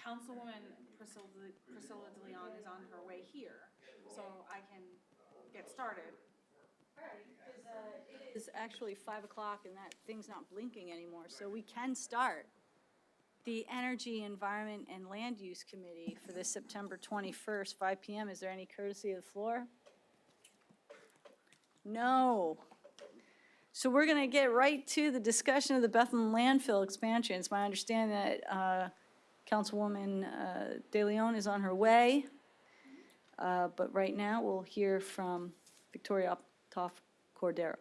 Councilwoman Priscilla DeLeon is on her way here, so I can get started. It's actually 5 o'clock and that thing's not blinking anymore, so we can start the Energy, Environment, and Land Use Committee for this September 21st, 5 p.m. Is there any courtesy of the floor? No. So we're going to get right to the discussion of the Bethlehem landfill expansion. It's my understanding that Councilwoman De Leon is on her way. But right now, we'll hear from Victoria Optoff Cordero.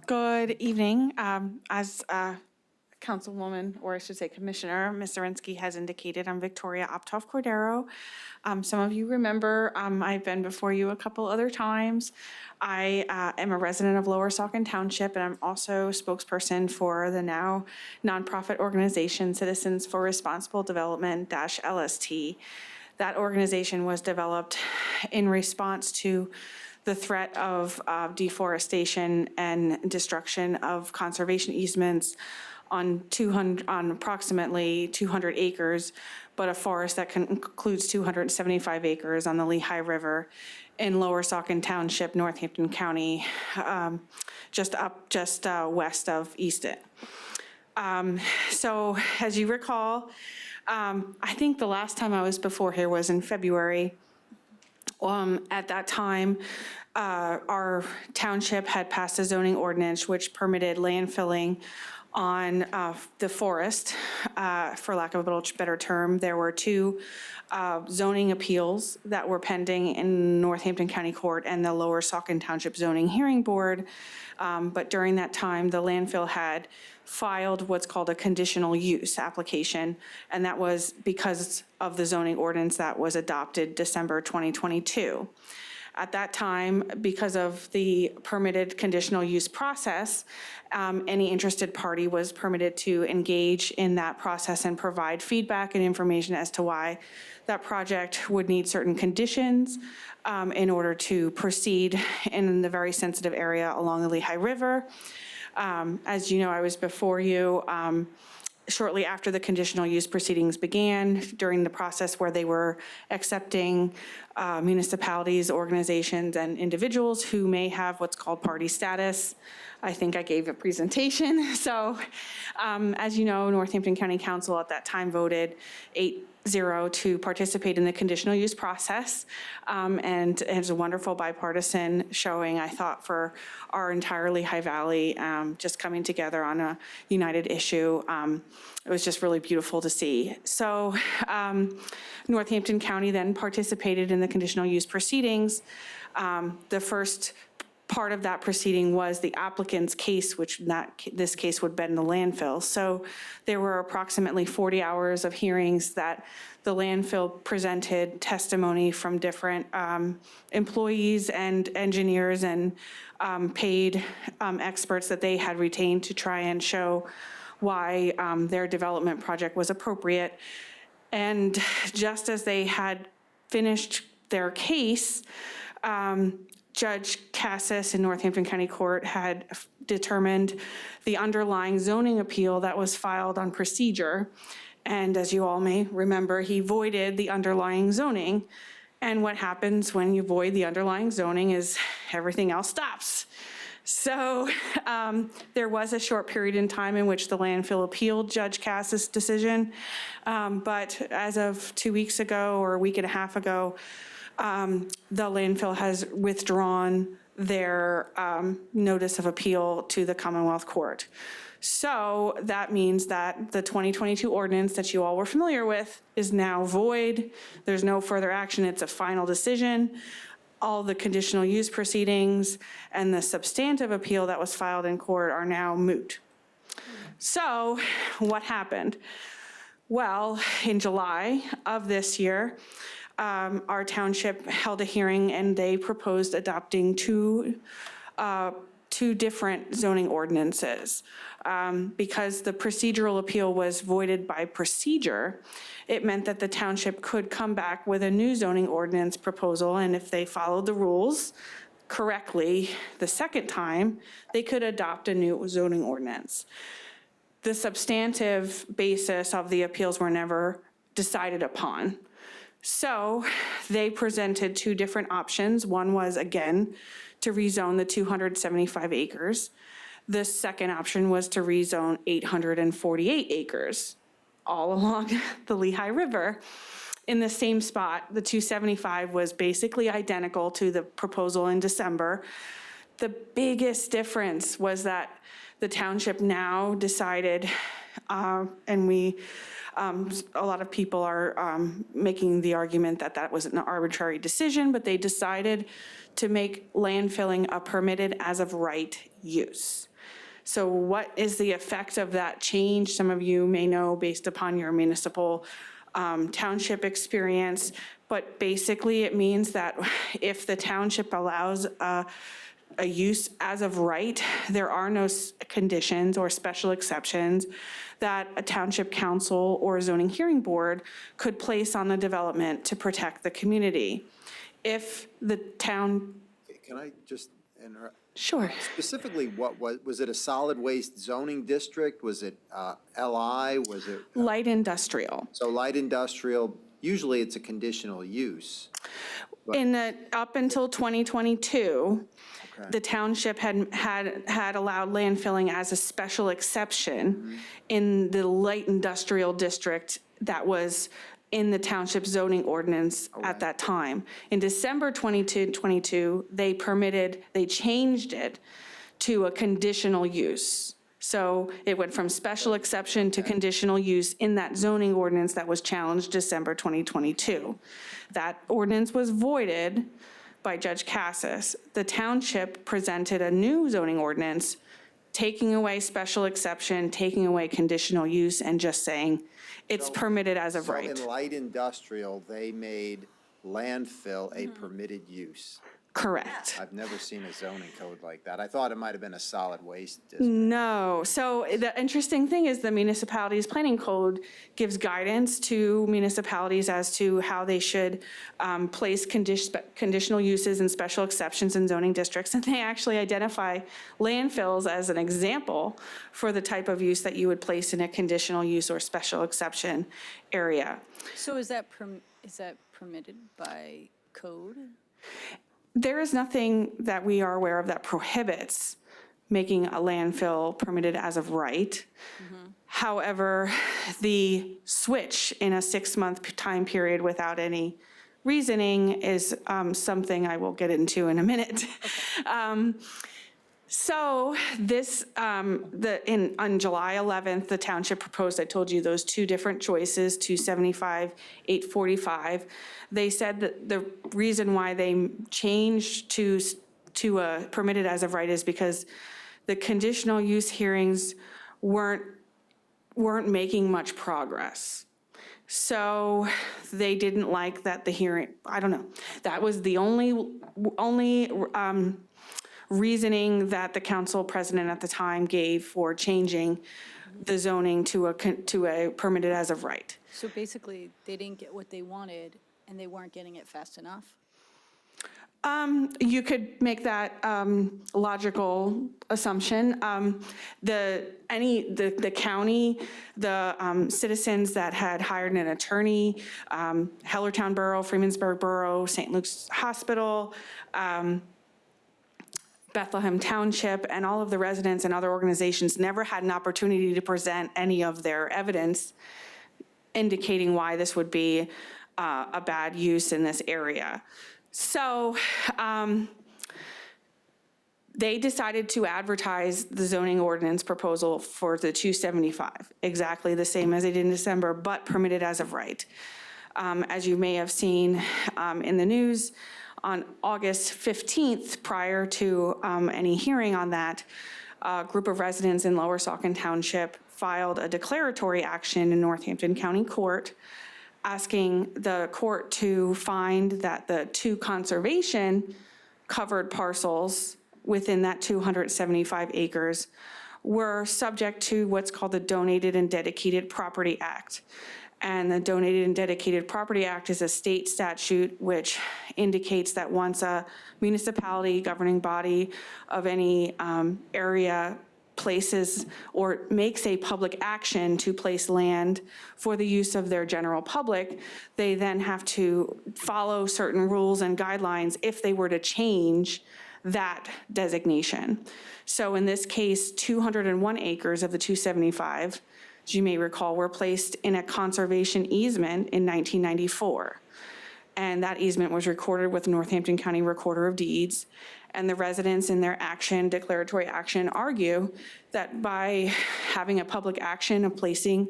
Good evening. As Councilwoman, or I should say Commissioner, Ms. Zirinsky has indicated, I'm Victoria Optoff Cordero. Some of you remember I've been before you a couple other times. I am a resident of Lower Saucon Township, and I'm also spokesperson for the now nonprofit organization Citizens for Responsible Development -LST. That organization was developed in response to the threat of deforestation and destruction of conservation easements on approximately 200 acres, but a forest that includes 275 acres on the Lehigh River in Lower Saucon Township, Northampton County, just west of Easton. So as you recall, I think the last time I was before here was in February. At that time, our township had passed a zoning ordinance which permitted landfilling on the forest, for lack of a better term. There were two zoning appeals that were pending in Northampton County Court and the Lower Saucon Township Zoning Hearing Board. But during that time, the landfill had filed what's called a conditional use application, and that was because of the zoning ordinance that was adopted December 2022. At that time, because of the permitted conditional use process, any interested party was permitted to engage in that process and provide feedback and information as to why that project would need certain conditions in order to proceed in the very sensitive area along the Lehigh River. As you know, I was before you shortly after the conditional use proceedings began, during the process where they were accepting municipalities, organizations, and individuals who may have what's called party status. I think I gave a presentation. So as you know, Northampton County Council at that time voted 8-0 to participate in the conditional use process. And it's a wonderful bipartisan showing, I thought, for our entire Lehigh Valley, just coming together on a united issue. It was just really beautiful to see. So Northampton County then participated in the conditional use proceedings. The first part of that proceeding was the applicant's case, which this case would been the landfill. So there were approximately 40 hours of hearings that the landfill presented testimony from different employees and engineers and paid experts that they had retained to try and show why their development project was appropriate. And just as they had finished their case, Judge Cassis in Northampton County Court had determined the underlying zoning appeal that was filed on procedure. And as you all may remember, he voided the underlying zoning. And what happens when you void the underlying zoning is everything else stops. So there was a short period in time in which the landfill appealed Judge Cassis' decision. But as of 2 weeks ago or a week and a half ago, the landfill has withdrawn their notice of appeal to the Commonwealth Court. So that means that the 2022 ordinance that you all were familiar with is now void. There's no further action. It's a final decision. All the conditional use proceedings and the substantive appeal that was filed in court are now moot. So what happened? Well, in July of this year, our township held a hearing and they proposed adopting two different zoning ordinances. Because the procedural appeal was voided by procedure, it meant that the township could come back with a new zoning ordinance proposal, and if they followed the rules, correctly the second time, they could adopt a new zoning ordinance. The substantive basis of the appeals were never decided upon. So they presented two different options. One was, again, to rezone the 275 acres. The second option was to rezone 848 acres all along the Lehigh River in the same spot. The 275 was basically identical to the proposal in December. The biggest difference was that the township now decided, and a lot of people are making the argument that that was an arbitrary decision, but they decided to make landfilling a permitted as of right use. So what is the effect of that change? Some of you may know based upon your municipal township experience, but basically it means that if the township allows a use as of right, there are no conditions or special exceptions that a township council or zoning hearing board could place on the development to protect the community. If the town, Can I just interrupt? sure. Specifically, what was it a solid waste zoning district? Was it LI? Was it? Light industrial. So light industrial, usually it's a conditional use. Up until 2022, Okay. the township had allowed landfilling as a special exception in the light industrial district that was in the township zoning ordinance at that time. In December 2022, they changed it to a conditional use. So it went from special exception to conditional use in that zoning ordinance that was challenged December 2022. That ordinance was voided by Judge Cassis. The township presented a new zoning ordinance, taking away special exception, taking away conditional use, and just saying it's permitted as of right. So in light industrial, they made landfill a permitted use. Correct. I've never seen a zoning code like that. I thought it might have been a solid waste district. No. So the interesting thing is the municipalities planning code gives guidance to municipalities as to how they should place conditional uses and special exceptions in zoning districts. And they actually identify landfills as an example for the type of use that you would place in a conditional use or special exception area. So is that permitted by code? There is nothing that we are aware of that prohibits making a landfill permitted as of right. However, the switch in a 6-month time period without any reasoning is something I will get into in a minute. So this, on July 11th, the township proposed, I told you, those two different choices, 275, 845. They said that the reason why they changed to permitted as of right is because the conditional use hearings weren't making much progress. So they didn't like that the hearing, I don't know, that was the only reasoning that the council president at the time gave for changing the zoning to a permitted as of right. So basically, they didn't get what they wanted, and they weren't getting it fast enough? You could make that logical assumption. The county, the citizens that had hired an attorney, Hellertown Borough, Freemansburg Borough, St. Luke's Hospital, Bethlehem Township, and all of the residents and other organizations never had an opportunity to present any of their evidence indicating why this would be a bad use in this area. So they decided to advertise the zoning ordinance proposal for the 275, exactly the same as they did in December, but permitted as of right. As you may have seen in the news, on August 15th, prior to any hearing on that, a group of residents in Lower Saucon Township filed a declaratory action in Northampton County Court asking the court to find that the two conservation covered parcels within that 275 acres were subject to what's called the Donated and Dedicated Property Act. And the Donated and Dedicated Property Act is a state statute which indicates that once a municipality, governing body of any area places or makes a public action to place land for the use of their general public, they then have to follow certain rules and guidelines if they were to change that designation. So in this case, 201 acres of the 275, as you may recall, were placed in a conservation easement in 1994. And that easement was recorded with Northampton County Recorder of Deeds. And the residents in their action, declaratory action, argue that by having a public action of placing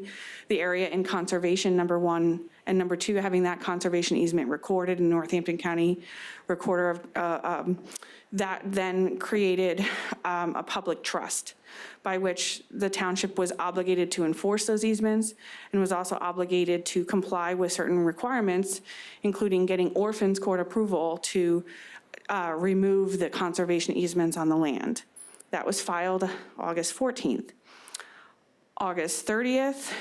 the area in conservation, number one, and number two, having that conservation easement recorded in Northampton County Recorder of, that then created a public trust by which the township was obligated to enforce those easements and was also obligated to comply with certain requirements, including getting Orphans Court approval to remove the conservation easements on the land. That was filed August 14th. August 30th,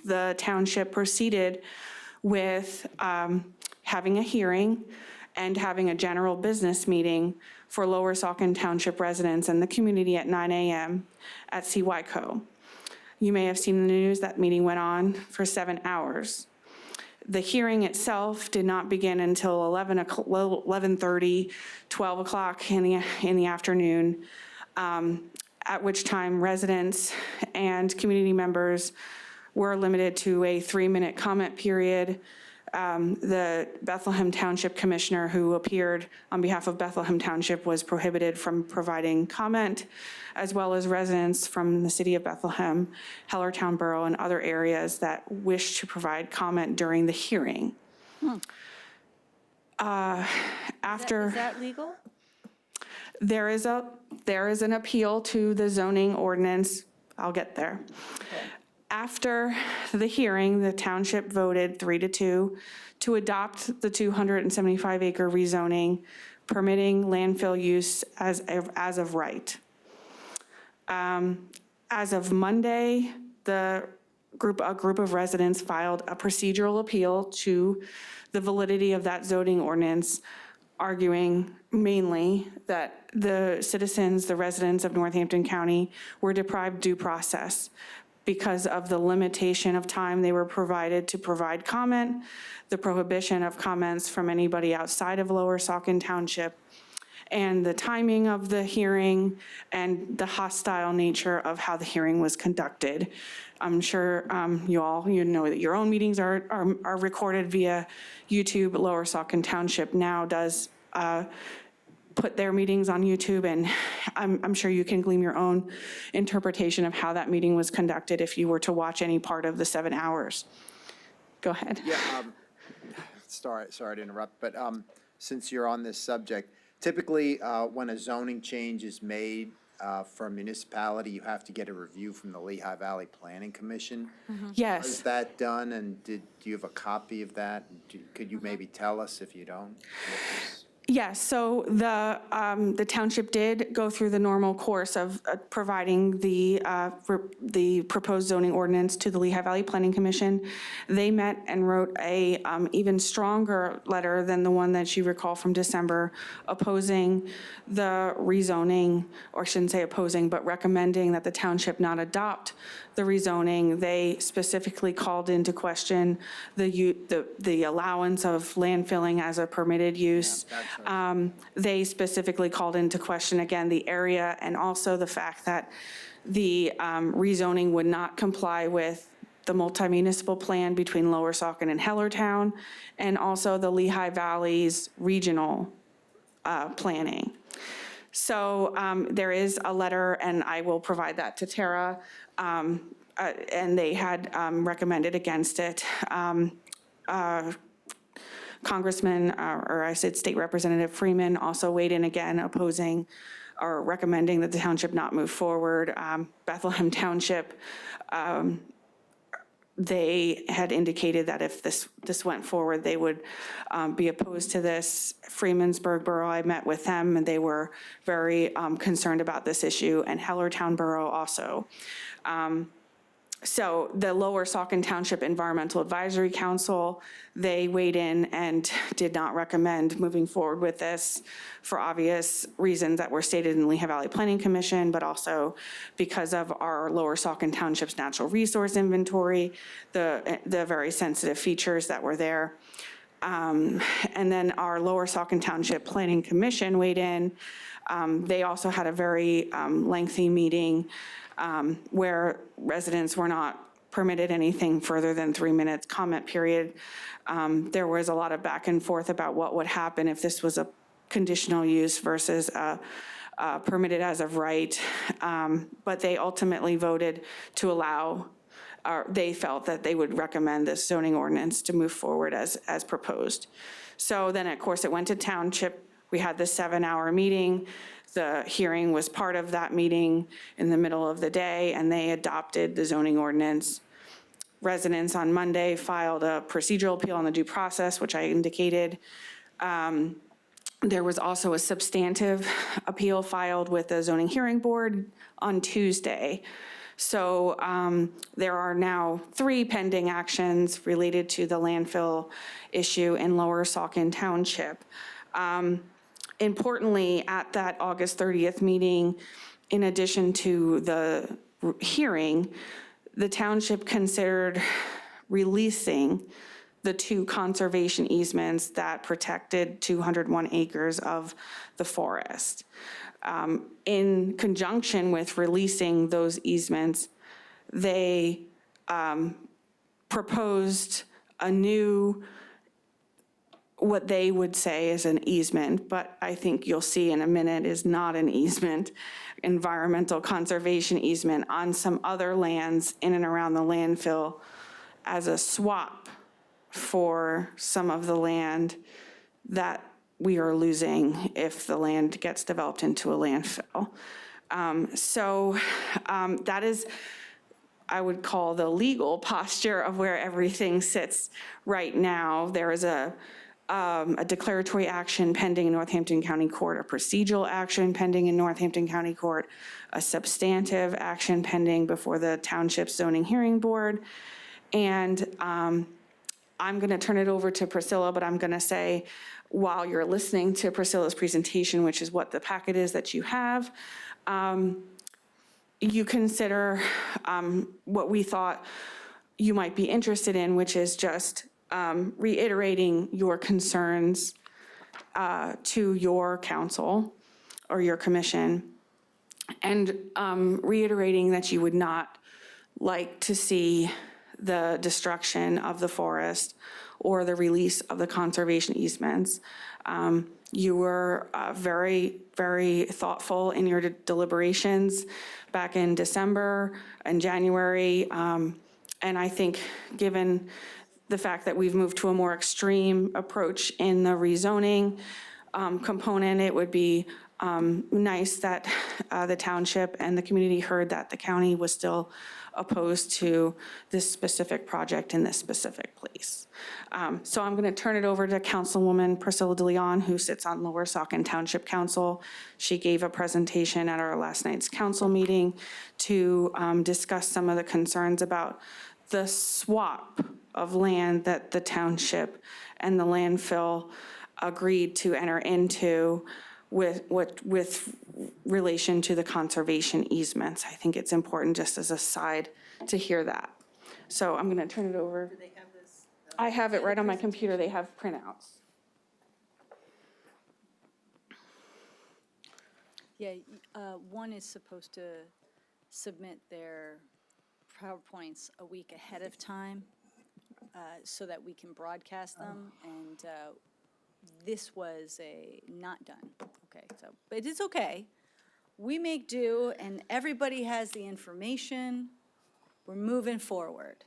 the township proceeded with having a hearing and having a general business meeting for Lower Saucon Township residents and the community at 9 a.m. at CYCO. You may have seen in the news that meeting went on for 7 hours. The hearing itself did not begin until 11:30, 12 o'clock in the afternoon, at which time residents and community members were limited to a 3-minute comment period. The Bethlehem Township Commissioner who appeared on behalf of Bethlehem Township was prohibited from providing comment, as well as residents from the city of Bethlehem, Hellertown Borough, and other areas that wish to provide comment during the hearing. After Is that legal? there is an appeal to the zoning ordinance. I'll get there. After the hearing, the township voted 3-2 to adopt the 275-acre rezoning, permitting landfill use as of right. As of Monday, a group of residents filed a procedural appeal to the validity of that zoning ordinance, arguing mainly that the citizens, the residents of Northampton County, were deprived due process because of the limitation of time they were provided to provide comment, the prohibition of comments from anybody outside of Lower Saucon Township, and the timing of the hearing and the hostile nature of how the hearing was conducted. I'm sure you know that your own meetings are recorded via YouTube. Lower Saucon Township now does put their meetings on YouTube, and I'm sure you can glean your own interpretation of how that meeting was conducted if you were to watch any part of the 7 hours. Go ahead. Yeah, sorry to interrupt, but since you're on this subject, typically when a zoning change is made for a municipality, you have to get a review from the Lehigh Valley Planning Commission. Is Yes. that done, and do you have a copy of that? Could you maybe tell us if you don't? Yes, so the township did go through the normal course of providing the proposed zoning ordinance to the Lehigh Valley Planning Commission. They met and wrote a even stronger letter than the one that you recall from December, opposing the rezoning, or I shouldn't say opposing, but recommending that the township not adopt the rezoning. They specifically called into question the allowance of landfilling as a permitted use. They specifically called into question, again, the area and also the fact that the rezoning would not comply with the multi-municipal plan between Lower Saucon and Hellertown, and also the Lehigh Valley's regional planning. So there is a letter, and I will provide that to Tara, and they had recommended against it. Congressman, or I said State Representative Freeman also weighed in again, opposing or recommending that the township not move forward. Bethlehem Township, they had indicated that if this went forward, they would be opposed to this. Freemansburg Borough, I met with them, and they were very concerned about this issue, and Hellertown Borough also. So the Lower Saucon Township Environmental Advisory Council, they weighed in and did not recommend moving forward with this for obvious reasons that were stated in Lehigh Valley Planning Commission, but also because of our Lower Saucon Township's natural resource inventory, the very sensitive features that were there. And then our Lower Saucon Township Planning Commission weighed in. They also had a very lengthy meeting where residents were not permitted anything further than 3 minutes comment period. There was a lot of back and forth about what would happen if this was a conditional use versus permitted as of right. But they ultimately voted to allow, or they felt that they would recommend this zoning ordinance to move forward as proposed. So then, of course, it went to township. We had the 7-hour meeting. The hearing was part of that meeting in the middle of the day, and they adopted the zoning ordinance. Residents on Monday filed a procedural appeal on the due process, which I indicated. There was also a substantive appeal filed with the zoning hearing board on Tuesday. So there are now 3 pending actions related to the landfill issue in Lower Saucon Township. Importantly, at that August 30th meeting, in addition to the hearing, the township considered releasing the 2 conservation easements that protected 201 acres of the forest. In conjunction with releasing those easements, they proposed a new, what they would say is an easement, but I think you'll see in a minute is not an easement, environmental conservation easement on some other lands in and around the landfill as a swap for some of the land that we are losing if the land gets developed into a landfill. That is, I would call the legal posture of where everything sits right now. There is a declaratory action pending in Northampton County Court, a procedural action pending in Northampton County Court, a substantive action pending before the Township Zoning Hearing Board. And I'm going to turn it over to Priscilla, but I'm going to say, while you're listening to Priscilla's presentation, which is what the packet is that you have, you consider what we thought you might be interested in, which is just reiterating your concerns to your council or your commission, and reiterating that you would not like to see the destruction of the forest or the release of the conservation easements. You were very, very thoughtful in your deliberations back in December and January. And I think given the fact that we've moved to a more extreme approach in the rezoning component, it would be nice that the township and the community heard that the county was still opposed to this specific project in this specific place. So I'm going to turn it over to Councilwoman Priscilla DeLeon, who sits on Lower Saucon Township Council. She gave a presentation at our last night's council meeting to discuss some of the concerns about the swap of land that the township and the landfill agreed to enter into with relation to the conservation easements. I think it's important, just as a side, to hear that. So I'm going to turn it over. Do they have this? I have it right on my computer. They have printouts. Yeah, one is supposed to submit their PowerPoints a week ahead of time so that we can broadcast them, and this was not done. Okay, so, but it is okay. We make do, and everybody has the information. We're moving forward,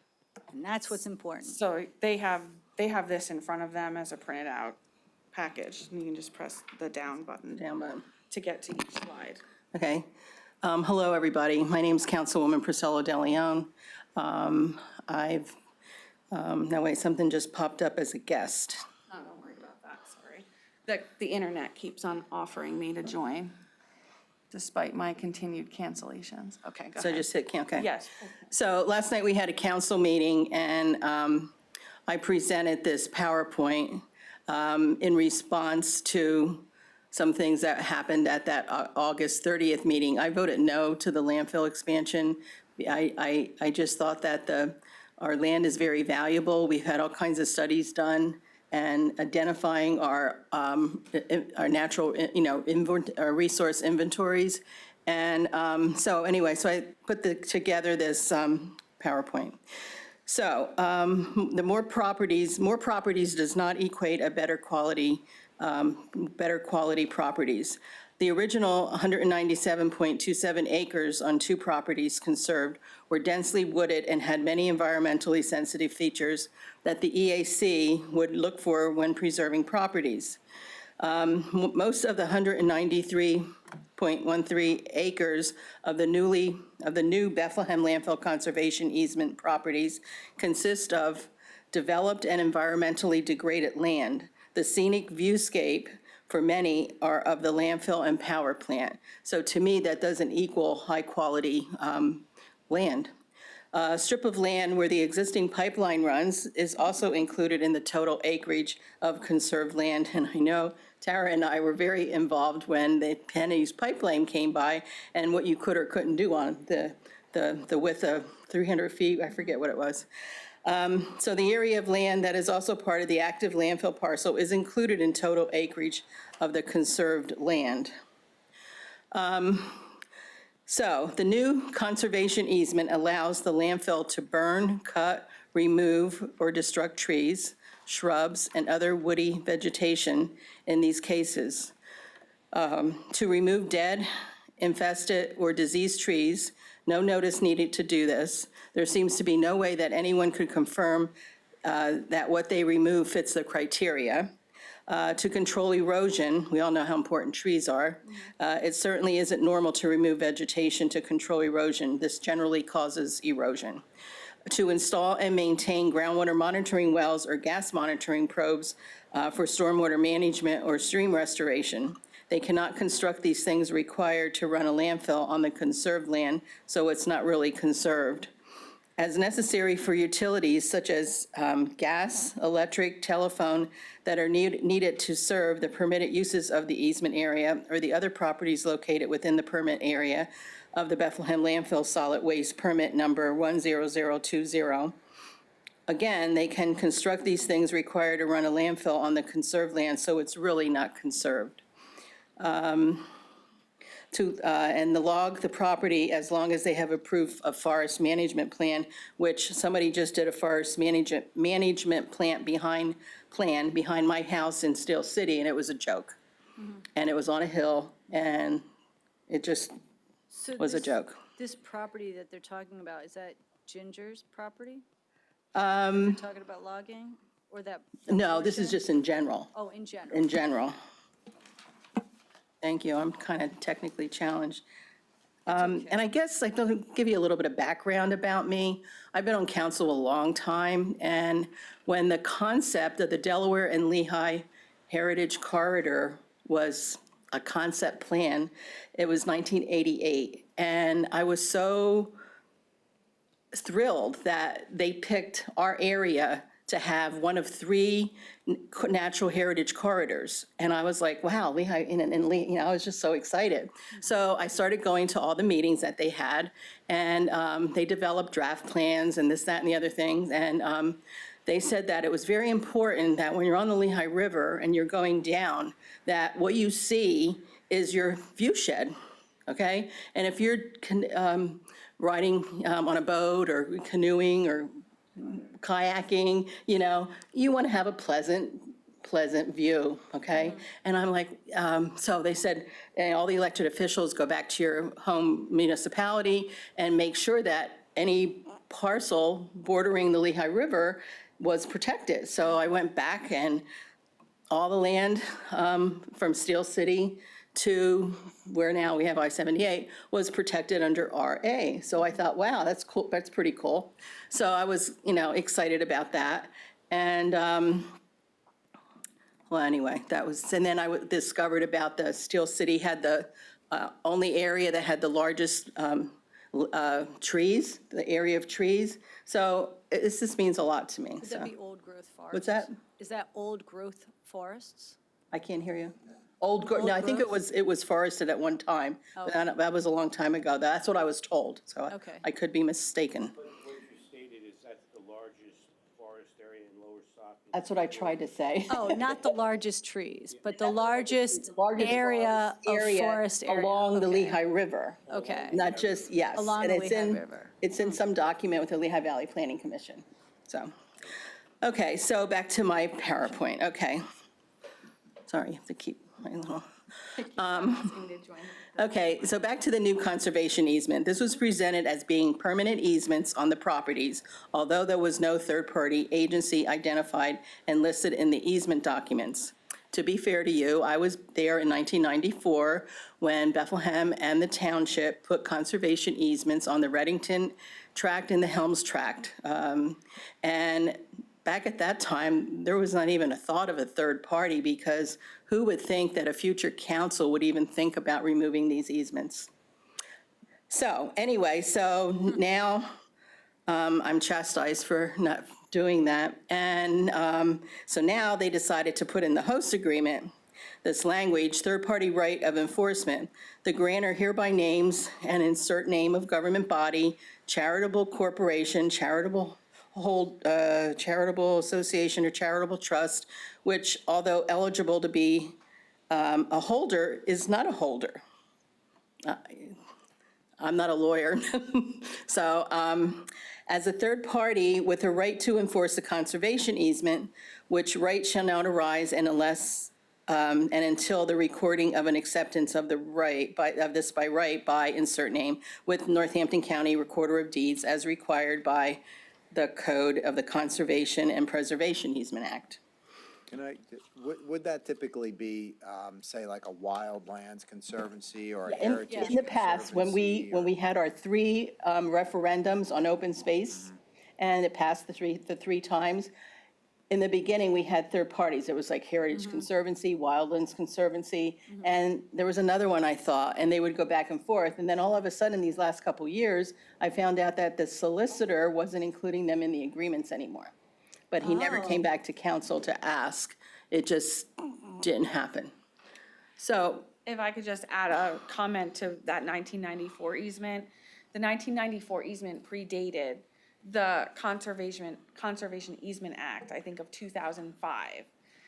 and that's what's important. So they have this in front of them as a printed out package. And you can just press the down button Down button. to get to each slide. Okay. Hello, everybody. My name's Councilwoman Priscilla DeLeon. No, wait, something just popped up as a guest. Oh, don't worry about that, sorry. The internet keeps on offering me to join. despite my continued cancellations. Okay, go So ahead. just hit, okay. Yes. So last night we had a council meeting, and I presented this PowerPoint in response to some things that happened at that August 30th meeting. I voted no to the landfill expansion. I just thought that our land is very valuable. We've had all kinds of studies done and identifying our natural, our resource inventories. And so anyway, so I put together this PowerPoint. So the more properties does not equate a better quality properties. The original 197.27 acres on 2 properties conserved were densely wooded and had many environmentally sensitive features that the EAC would look for when preserving properties. Most of the 193.13 acres of the new Bethlehem Landfill Conservation Easement properties consist of developed and environmentally degraded land. The scenic viewscape for many are of the landfill and power plant. So to me, that doesn't equal high-quality land. A strip of land where the existing pipeline runs is also included in the total acreage of conserved land. And I know Tara and I were very involved when the Penny's pipeline came by and what you could or couldn't do on the width of 300 feet, I forget what it was. So the area of land that is also part of the active landfill parcel is included in total acreage of the conserved land. So the new conservation easement allows the landfill to burn, cut, remove, or destruct trees, shrubs, and other woody vegetation in these cases. To remove dead, infested, or diseased trees, no notice needed to do this. There seems to be no way that anyone could confirm that what they remove fits the criteria. To control erosion, we all know how important trees are. It certainly isn't normal to remove vegetation to control erosion. This generally causes erosion. To install and maintain groundwater monitoring wells or gas monitoring probes for stormwater management or stream restoration. They cannot construct these things required to run a landfill on the conserved land, so it's not really conserved. As necessary for utilities such as gas, electric, telephone that are needed to serve the permitted uses of the easement area or the other properties located within the permit area of the Bethlehem Landfill Solid Waste Permit Number 10020. Again, they can construct these things required to run a landfill on the conserved land, so it's really not conserved. And log the property as long as they have approved a forest management plan, which somebody just did a forest management plan behind my house in Steel City, and it was a joke. And it was on a hill, and it just So was a joke. This property that they're talking about, is that Ginger's property? They're talking about logging, or that? No, this is portion? just in general. Oh, in general. In general. Thank you, I'm kind of technically challenged. And I guess I'll give you a little bit of background about me. I've been on council a long time, and when the concept of the Delaware and Lehigh Heritage Corridor was a concept plan, it was 1988. And I was so thrilled that they picked our area to have one of 3 natural heritage corridors. And I was like, wow, Lehigh, I was just so excited. So I started going to all the meetings that they had, and they developed draft plans and this, that, and the other things. And they said that it was very important that when you're on the Lehigh River and you're going down, that what you see is your view shed, okay? And if you're riding on a boat or canoeing or kayaking, you want to have a pleasant view, okay? And I'm like, so they said, all the elected officials go back to your home municipality and make sure that any parcel bordering the Lehigh River was protected. So I went back, and all the land from Steel City to where now we have I-78 was protected under RA. So I thought, wow, that's cool. That's pretty cool. So I was, excited about that. And well, anyway, that was, and then I discovered about the Steel City had the only area that had the largest trees, the area of trees. So this just means a lot to me, Would so. that be old growth forests? What's that? Is that old growth forests? I can't hear you. No, I think growth? it was forested at one time. but that was a long time ago. That's what I was told, so Okay. I could be mistaken. But what you stated is that's the largest forest area in Lower Sauk. That's what I tried to say. Oh, not the largest trees, but the largest Largest area of forest area. along the Okay. Lehigh River. Okay. Not just, yes. Along and the it's Lehigh in- River. It's in some document with the Lehigh Valley Planning Commission, so. Okay, so back to my PowerPoint, okay. Sorry, I have to keep my little. Okay, so back to the new conservation easement. This was presented as being permanent easements on the properties, although there was no third-party agency identified and listed in the easement documents. To be fair to you, I was there in 1994 when Bethlehem and the township put conservation easements on the Reddington tract and the Helms tract. And back at that time, there was not even a thought of a third party because who would think that a future council would even think about removing these easements? So anyway, so now I'm chastised for not doing that. And so now they decided to put in the host agreement this language, third-party right of enforcement. The grantor hereby names and insert name of government body, charitable corporation, charitable association or charitable trust, which although eligible to be a holder, is not a holder. I'm not a lawyer. So as a third party with a right to enforce the conservation easement, which right shall not arise and unless and until the recording of an acceptance of the right by insert name with Northampton County Recorder of Deeds as required by the Code of the Conservation and Preservation Easement Act. Would that typically be, say, like a Wildlands Conservancy or a In Heritage in the past, when Conservancy, we had our three referendums on open space, and it passed the three times, in the beginning, we had third parties. It was like Heritage Conservancy, Wildlands Conservancy, and there was another one, I thought, and they would go back and forth. And then all of a sudden, these last couple years, I found out that the solicitor wasn't including them in the agreements anymore. But he never came back to council to ask. It just didn't happen. So, If I could just add a comment to that 1994 easement. The 1994 easement predated the Conservation Easement Act, I think of 2005.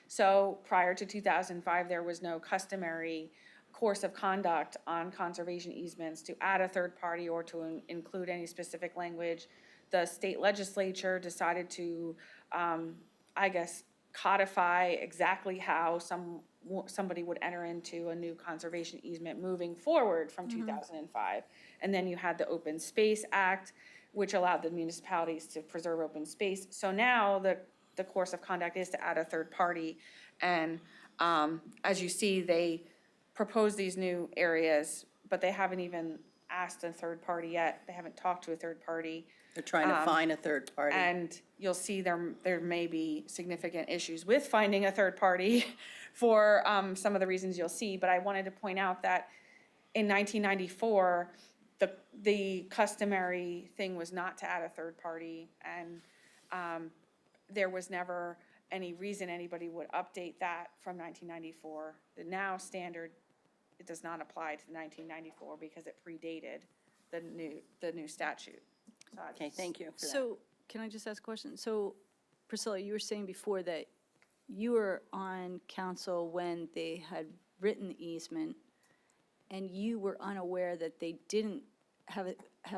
So prior to 2005, there was no customary course of conduct on conservation easements to add a third party or to include any specific language. The state legislature decided to, I guess, codify exactly how somebody would enter into a new conservation easement moving forward from 2005. And then you had the Open Space Act, which allowed the municipalities to preserve open space. So now the course of conduct is to add a third party. And as you see, they propose these new areas, but they haven't even asked a third party yet. They haven't talked to a third party. they're trying to find a third party. And you'll see there may be significant issues with finding a third party for some of the reasons you'll see. But I wanted to point out that in 1994, the customary thing was not to add a third party. And there was never any reason anybody would update that from 1994. The now standard, it does not apply to 1994 because it predated the new statute. So I Okay, just- thank you for that. So, can I just ask a question? So, Priscilla, you were saying before that you were on council when they had written the easement, and you were unaware that they didn't have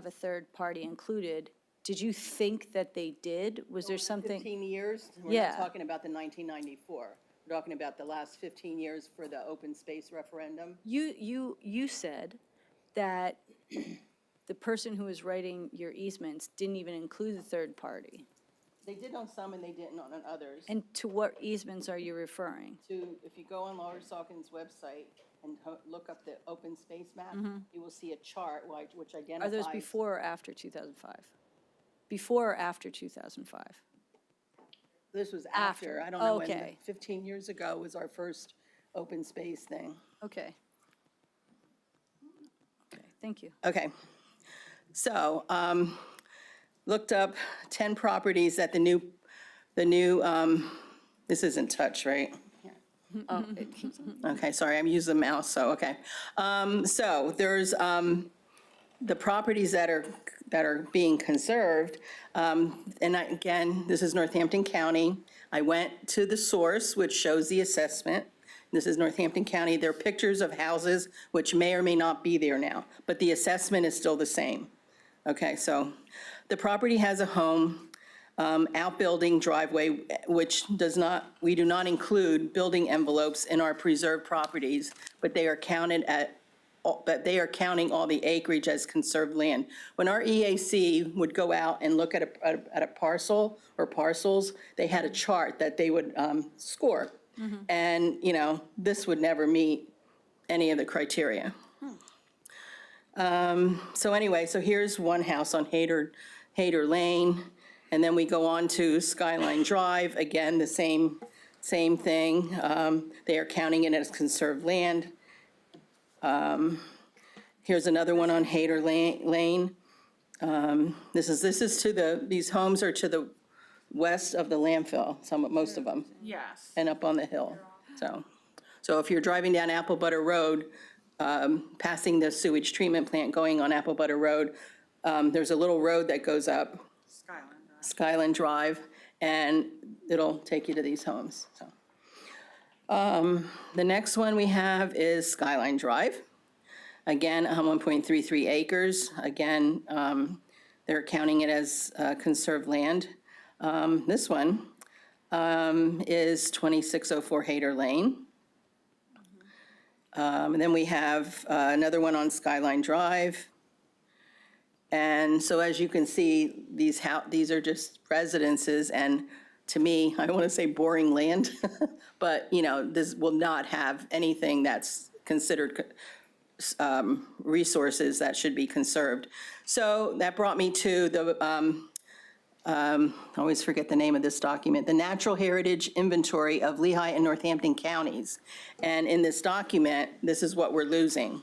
a third party included. Did you think that they did? Was there something? 15 years? We're Yeah. not talking about the 1994. We're talking about the last 15 years for the open space referendum. You said that the person who was writing your easements didn't even include the third party. They did on some and they didn't on others. And to what easements are you referring? If you go on Lower Saucon's website and look up the open space map, you will see a chart which identifies. Are those before or after 2005? Before or after 2005? This was After. after. I don't know when, Okay. 15 years ago was our first open space thing. Okay. thank you. Okay. So, looked up 10 properties that the new, this isn't touch, right? Okay, sorry, I'm using the mouse, so, okay. So there's the properties that are being conserved. Again, this is Northampton County. I went to the source, which shows the assessment. This is Northampton County. There are pictures of houses which may or may not be there now, but the assessment is still the same. Okay, so the property has a home, outbuilding driveway, which we do not include building envelopes in our preserved properties, but they are counting all the acreage as conserved land. When our EAC would go out and look at a parcel or parcels, they had a chart that they would score. And, this would never meet any of the criteria. So anyway, so here's one house on Hayter Lane, and then we go on to Skyline Drive, again, the same thing. They are counting it as conserved land. Here's another one on Hayter Lane. This is these homes are to the west of the landfill, most of them, Yes. and up on the hill. So if you're driving down Apple Butter Road, passing the sewage treatment plant going on Apple Butter Road, there's a little road that goes up Skyline Drive, and it'll take you to these homes, so. The next one we have is Skyline Drive. Again, 1.33 acres. Again, they're counting it as conserved land. This one is 2604 Hayter Lane. And then we have another one on Skyline Drive. And so as you can see, these are just residences, and to me, I don't want to say boring land, but, this will not have anything that's considered resources that should be conserved. So that brought me to the, I always forget the name of this document, the Natural Heritage Inventory of Lehigh and Northampton Counties. And in this document, this is what we're losing.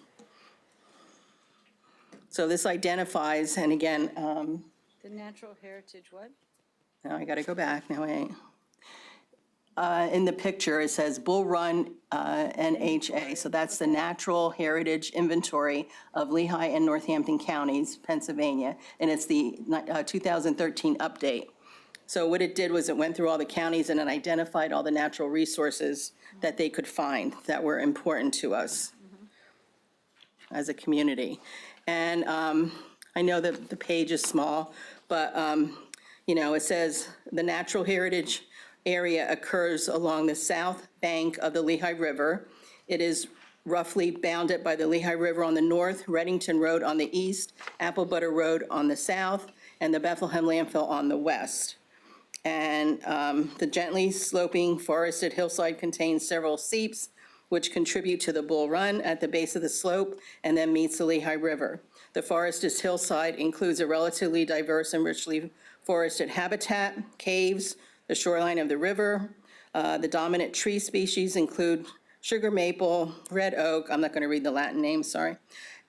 So this identifies, and again, The natural heritage what? now I got to go back, now I, in the picture, it says Bull Run NHA, so that's the Natural Heritage Inventory of Lehigh and Northampton Counties, Pennsylvania, and it's the 2013 update. So what it did was it went through all the counties and it identified all the natural resources that they could find that were important to us as a community. And I know that the page is small, but, it says the natural heritage area occurs along the south bank of the Lehigh River. It is roughly bounded by the Lehigh River on the north, Reddington Road on the east, Apple Butter Road on the south, and the Bethlehem landfill on the west. And the gently sloping forested hillside contains several seeps, which contribute to the Bull Run at the base of the slope and then meets the Lehigh River. The forested hillside includes a relatively diverse and richly forested habitat, caves, the shoreline of the river. The dominant tree species include sugar maple, red oak, I'm not going to read the Latin names, sorry,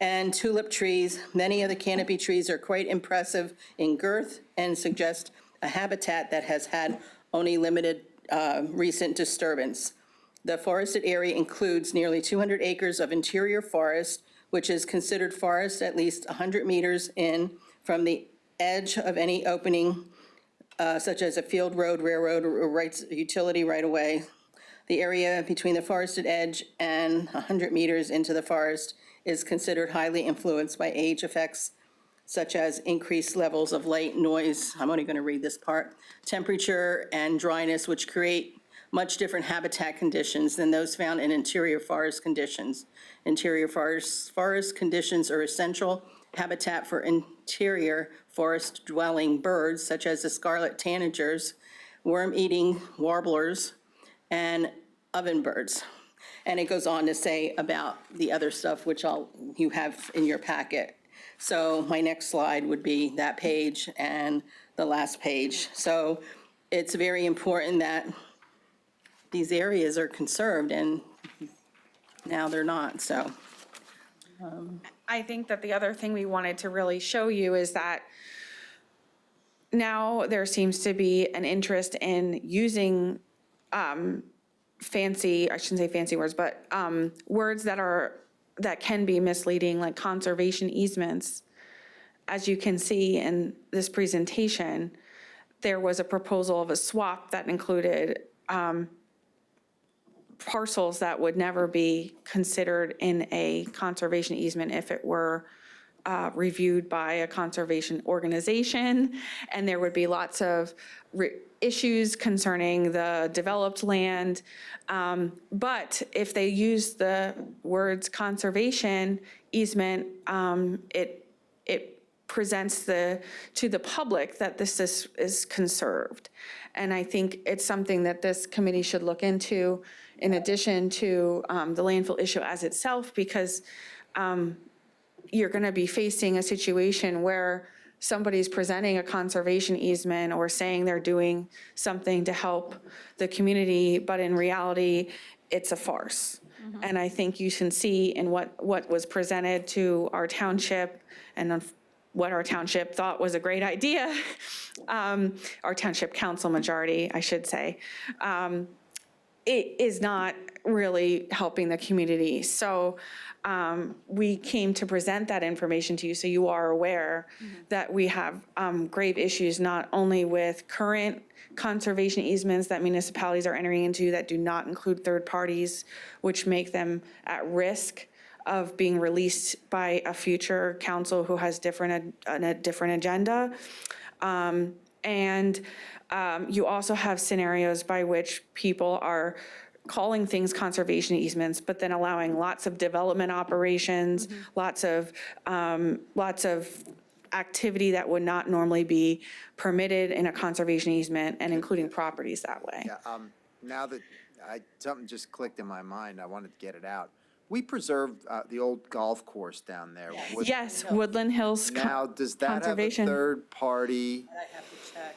and tulip trees. Many of the canopy trees are quite impressive in girth and suggest a habitat that has had only limited recent disturbance. The forested area includes nearly 200 acres of interior forest, which is considered forest at least 100 meters in from the edge of any opening, such as a field road, railroad, or utility right-of-way. The area between the forested edge and 100 meters into the forest is considered highly influenced by age effects, such as increased levels of light, noise, I'm only going to read this part, temperature, and dryness, which create much different habitat conditions than those found in interior forest conditions. Interior forest conditions are essential habitat for interior forest-dwelling birds, such as the scarlet tanagers, worm-eating warblers, and ovenbirds. And it goes on to say about the other stuff, which you have in your packet. So my next slide would be that page and the last page. So it's very important that these areas are conserved, and now they're not, so. I think that the other thing we wanted to really show you is that now there seems to be an interest in using fancy, I shouldn't say fancy words, but words that can be misleading, like conservation easements. As you can see in this presentation, there was a proposal of a swap that included parcels that would never be considered in a conservation easement if it were reviewed by a conservation organization. And there would be lots of issues concerning the developed land. But if they use the words conservation easement, it presents to the public that this is conserved. And I think it's something that this committee should look into in addition to the landfill issue as itself, because you're going to be facing a situation where somebody's presenting a conservation easement or saying they're doing something to help the community, but in reality, it's a farce. And I think you can see in what was presented to our township and what our township thought was a great idea, our township council majority, I should say, it is not really helping the community. So we came to present that information to you so you are aware that we have grave issues not only with current conservation easements that municipalities are entering into that do not include third parties, which make them at risk of being released by a future council who has a different agenda. And you also have scenarios by which people are calling things conservation easements, but then allowing lots of development operations, lots of activity that would not normally be permitted in a conservation easement, and including properties that way. Yeah, now that something just clicked in my mind, I wanted to get it out. We preserved the old golf course down there. Yes, Woodland Hills. Now, does that have a Conservation. third party? I'd have to check.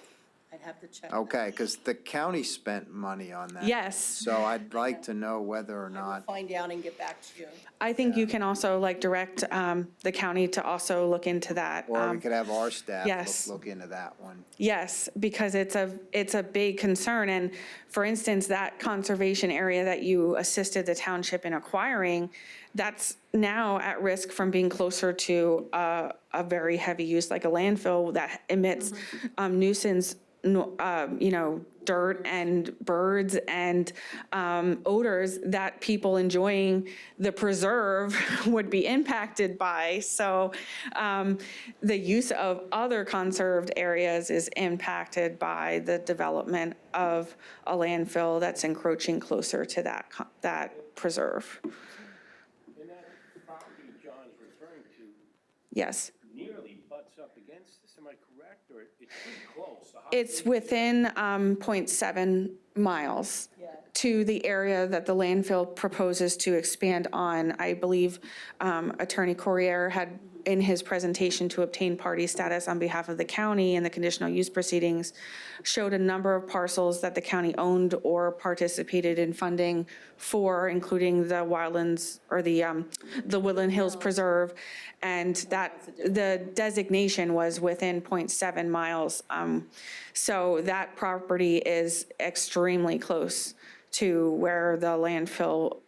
I'd have to check. Okay, because the county spent money on that. Yes. So I'd like to know whether or not. Find out and get back to you. I think you can also direct the county to also look into that. Or we could have our staff yes. look into that one. Yes, because it's a big concern. And for instance, that conservation area that you assisted the township in acquiring, that's now at risk from being closer to a very heavy use like a landfill that emits nuisance, dirt and birds and odors that people enjoying the preserve would be impacted by. So the use of other conserved areas is impacted by the development of a landfill that's encroaching closer to that preserve. And that property John's referring to Yes. nearly butts up against this, am I correct, or it's pretty close? So how It's big- within 0.7 miles to the area that the landfill proposes to expand on. I believe Attorney Corrier had, in his presentation to obtain party status on behalf of the county in the conditional use proceedings, showed a number of parcels that the county owned or participated in funding for, including the wildlands or the Woodland Hills Preserve, and that the designation was within 0.7 miles. So that property is extremely close to where the landfill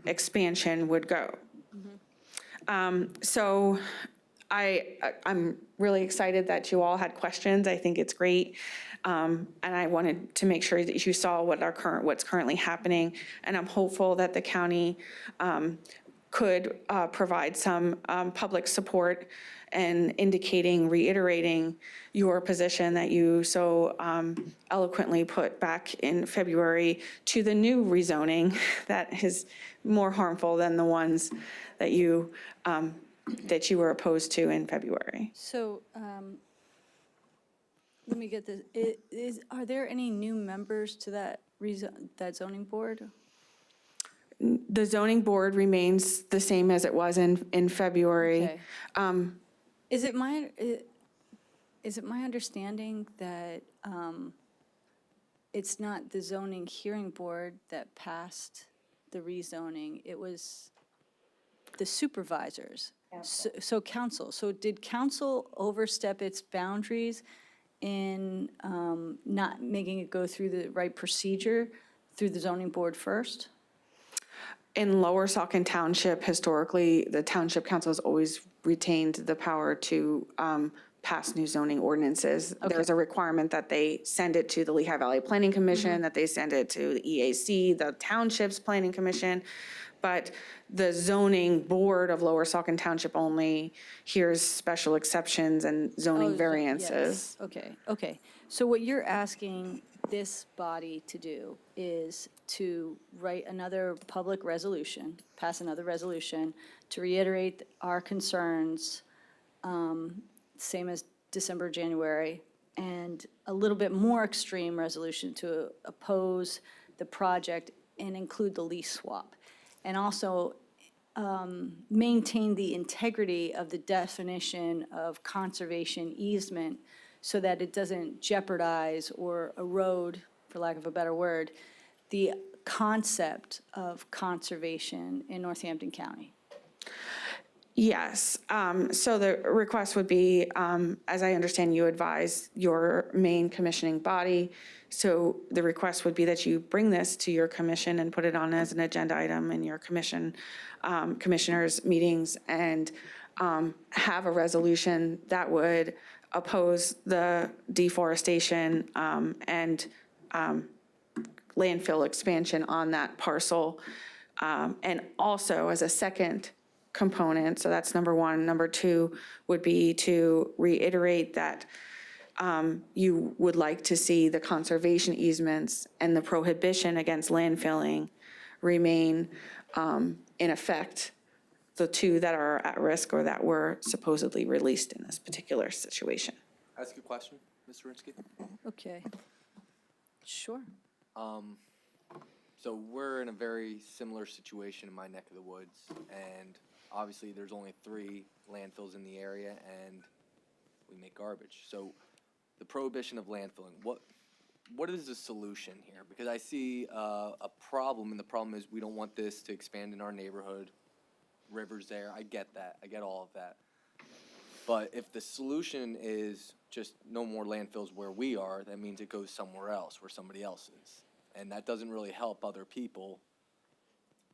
expansion would go. So I'm really excited that you all had questions. I think it's great. And I wanted to make sure that you saw what's currently happening. And I'm hopeful that the county could provide some public support and reiterating your position that you so eloquently put back in February to the new rezoning that is more harmful than the ones that you were opposed to in February. So, let me get this, are there any new members to that zoning board? The zoning board remains the same as it was in February. Okay. Is it my understanding that it's not the zoning hearing board that passed the rezoning? It was the supervisors. So council, so did council overstep its boundaries in not making it go through the right procedure through the zoning board first? In Lower Saucon Township, historically, the township council has always retained the power to pass new zoning ordinances. There's a requirement that they send it to the Lehigh Valley Planning Commission, that they send it to the EAC, the township's planning commission. But the zoning board of Lower Saucon Township only hears special exceptions and zoning variances. Okay, okay. So what you're asking this body to do is to write another public resolution, pass another resolution to reiterate our concerns, same as December, January, and a little bit more extreme resolution to oppose the project and include the lease swap. And also maintain the integrity of the definition of conservation easement so that it doesn't jeopardize or erode, for lack of a better word, the concept of conservation in Northampton County. Yes, so the request would be, as I understand, you advise your main commissioning body. So the request would be that you bring this to your commission and put it on as an agenda item in your commissioners' meetings and have a resolution that would oppose the deforestation and landfill expansion on that parcel. And also as a second component, so that's number one. Number two would be to reiterate that you would like to see the conservation easements and the prohibition against landfilling remain in effect, the two that are at risk or that were supposedly released in this particular situation. Ask a question, Mr. Rinsky? Okay. Sure. So we're in a very similar situation in my neck of the woods, and obviously there's only 3 landfills in the area, and we make garbage. So the prohibition of landfilling, what is the solution here? Because I see a problem, and the problem is we don't want this to expand in our neighborhood. Rivers there, I get that, I get all of that. But if the solution is just no more landfills where we are, that means it goes somewhere else, where somebody else is. And that doesn't really help other people.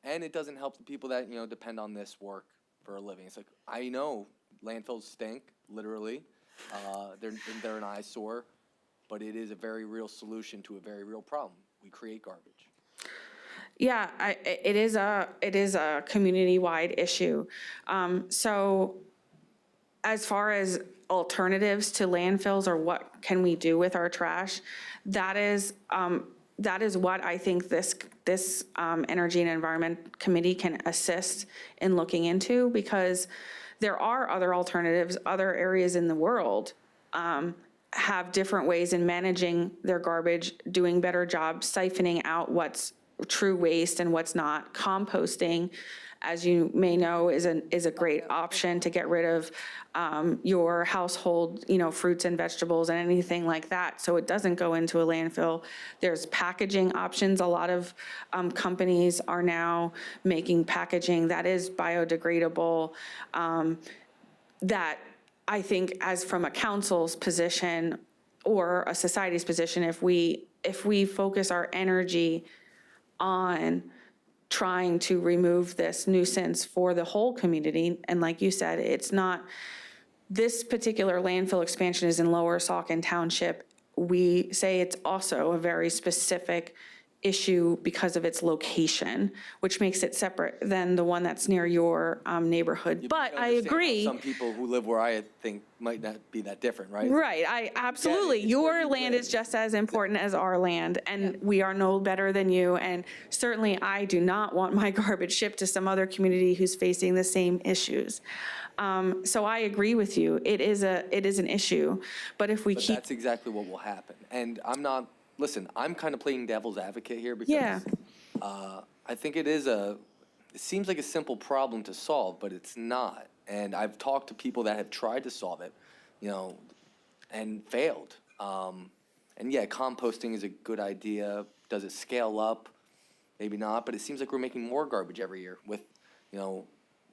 And it doesn't help the people that, depend on this work for a living. It's like, I know landfills stink, literally. They're an eyesore, but it is a very real solution to a very real problem. We create garbage. Yeah, it is a community-wide issue. So as far as alternatives to landfills or what can we do with our trash, that is what I think this Energy and Environment Committee can assist in looking into, because there are other alternatives. Other areas in the world have different ways in managing their garbage, doing better jobs, siphoning out what's true waste and what's not. Composting, as you may know, is a great option to get rid of your household, fruits and vegetables and anything like that, so it doesn't go into a landfill. There's packaging options. A lot of companies are now making packaging that is biodegradable, that I think, as from a council's position or a society's position, if we focus our energy on trying to remove this nuisance for the whole community, and like you said, it's not, this particular landfill expansion is in Lower Saucon Township. We say it's also a very specific issue because of its location, which makes it separate than the one that's near your neighborhood. But I understand how agree. Some people who live where I think might not be that different, right? Right, absolutely. it's where Your you land live. is just as important as our land, and we are no better than you. And certainly, I do not want my garbage shipped to some other community who's facing the same issues. So I agree with you. It is an issue, but if we But keep, that's exactly what will happen. And I'm kind of playing devil's advocate here because Yeah. I think it seems like a simple problem to solve, but it's not. And I've talked to people that have tried to solve it, and failed. And yeah, composting is a good idea. Does it scale up? Maybe not, but it seems like we're making more garbage every year with,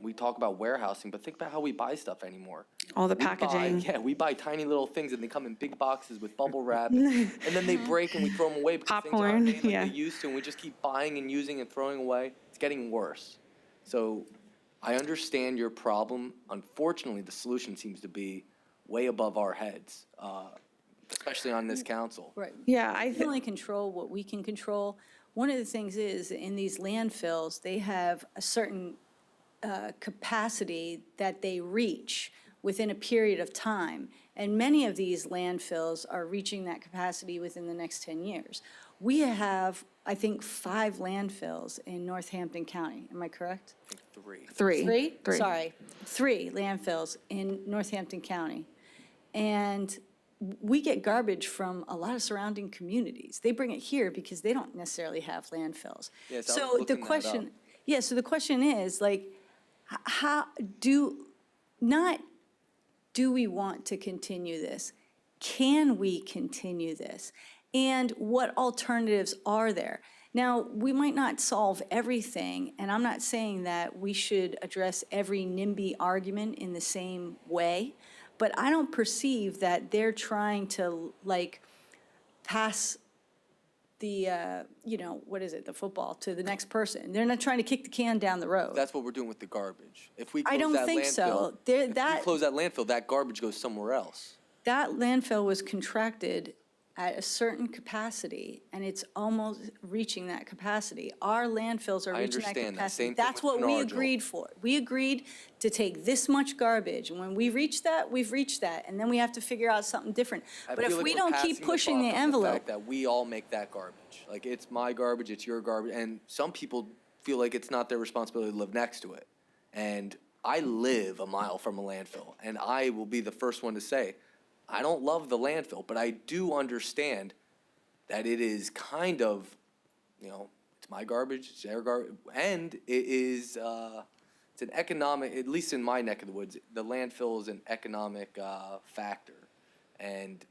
we talk about warehousing, but think about how we buy stuff anymore. All the We buy- packaging. Yeah, we buy tiny little things and they come in big boxes with bubble wrap and then they break and we throw them away because things Popcorn, aren't made like yeah. they used to and we just keep buying and using and throwing away. It's getting worse. So I understand your problem. Unfortunately, the solution seems to be way above our heads, especially on this council. Right. Yeah, We can only control what we can control. One of the things is, in these landfills, they have a certain capacity that they reach within a period of time. And many of these landfills are reaching that capacity within the next 10 years. We have, I think, 5 landfills in Northampton County. Am I correct? Three. Three. Sorry, 3 landfills in Northampton County. And we get garbage from a lot of surrounding communities. They bring it here because they don't necessarily have landfills. Yes, I was So the looking that question, up. yeah, so the question is, like, how do we want to continue this? Can we continue this? And what alternatives are there? Now, we might not solve everything, and I'm not saying that we should address every NIMBY argument in the same way, but I don't perceive that they're trying to, like, pass the, what is it, the football to the next person. They're not trying to kick the can down the road. That's what we're doing with the garbage. If we I close don't that think landfill, so. if we That close that landfill, that garbage goes somewhere else. landfill was contracted at a certain capacity, and it's almost reaching that capacity. Our landfills are I reaching that understand that. capacity. Same thing That's with what we Menards. agreed for. We agreed to take this much garbage, and when we reach that, we've reached that, and then we have to figure out something different. I But feel if like we we're don't passing keep pushing the buck on envelope, fact that we all make that garbage. Like, it's my garbage, it's your garbage, and some people feel like it's not their responsibility to live next to it. And I live a mile from a landfill, and I will be the first one to say, I don't love the landfill, but I do understand that it is kind of, it's my garbage, it's their garbage, and it is, it's an economic, at least in my neck of the woods, the landfill is an economic factor. And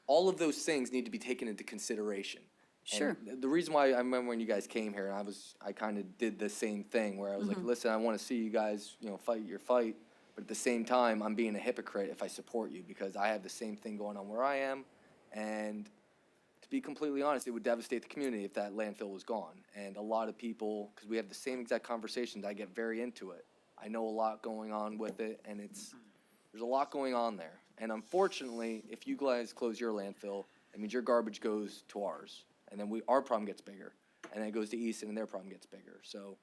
all of those things need to be taken into consideration. Sure. And the reason why I remember when you guys came here, and I kind of did the same thing where I was like, listen, I want to see you guys, fight your fight, but at the same time, I'm being a hypocrite if I support you because I have the same thing going on where I am, and to be completely honest, it would devastate the community if that landfill was gone. And a lot of people, because we have the same exact conversations, I get very into it. I know a lot going on with it, and there's a lot going on there. And unfortunately, if you guys close your landfill, it means your garbage goes to ours, and then our problem gets bigger, and then it goes to Easton, and their problem gets bigger. So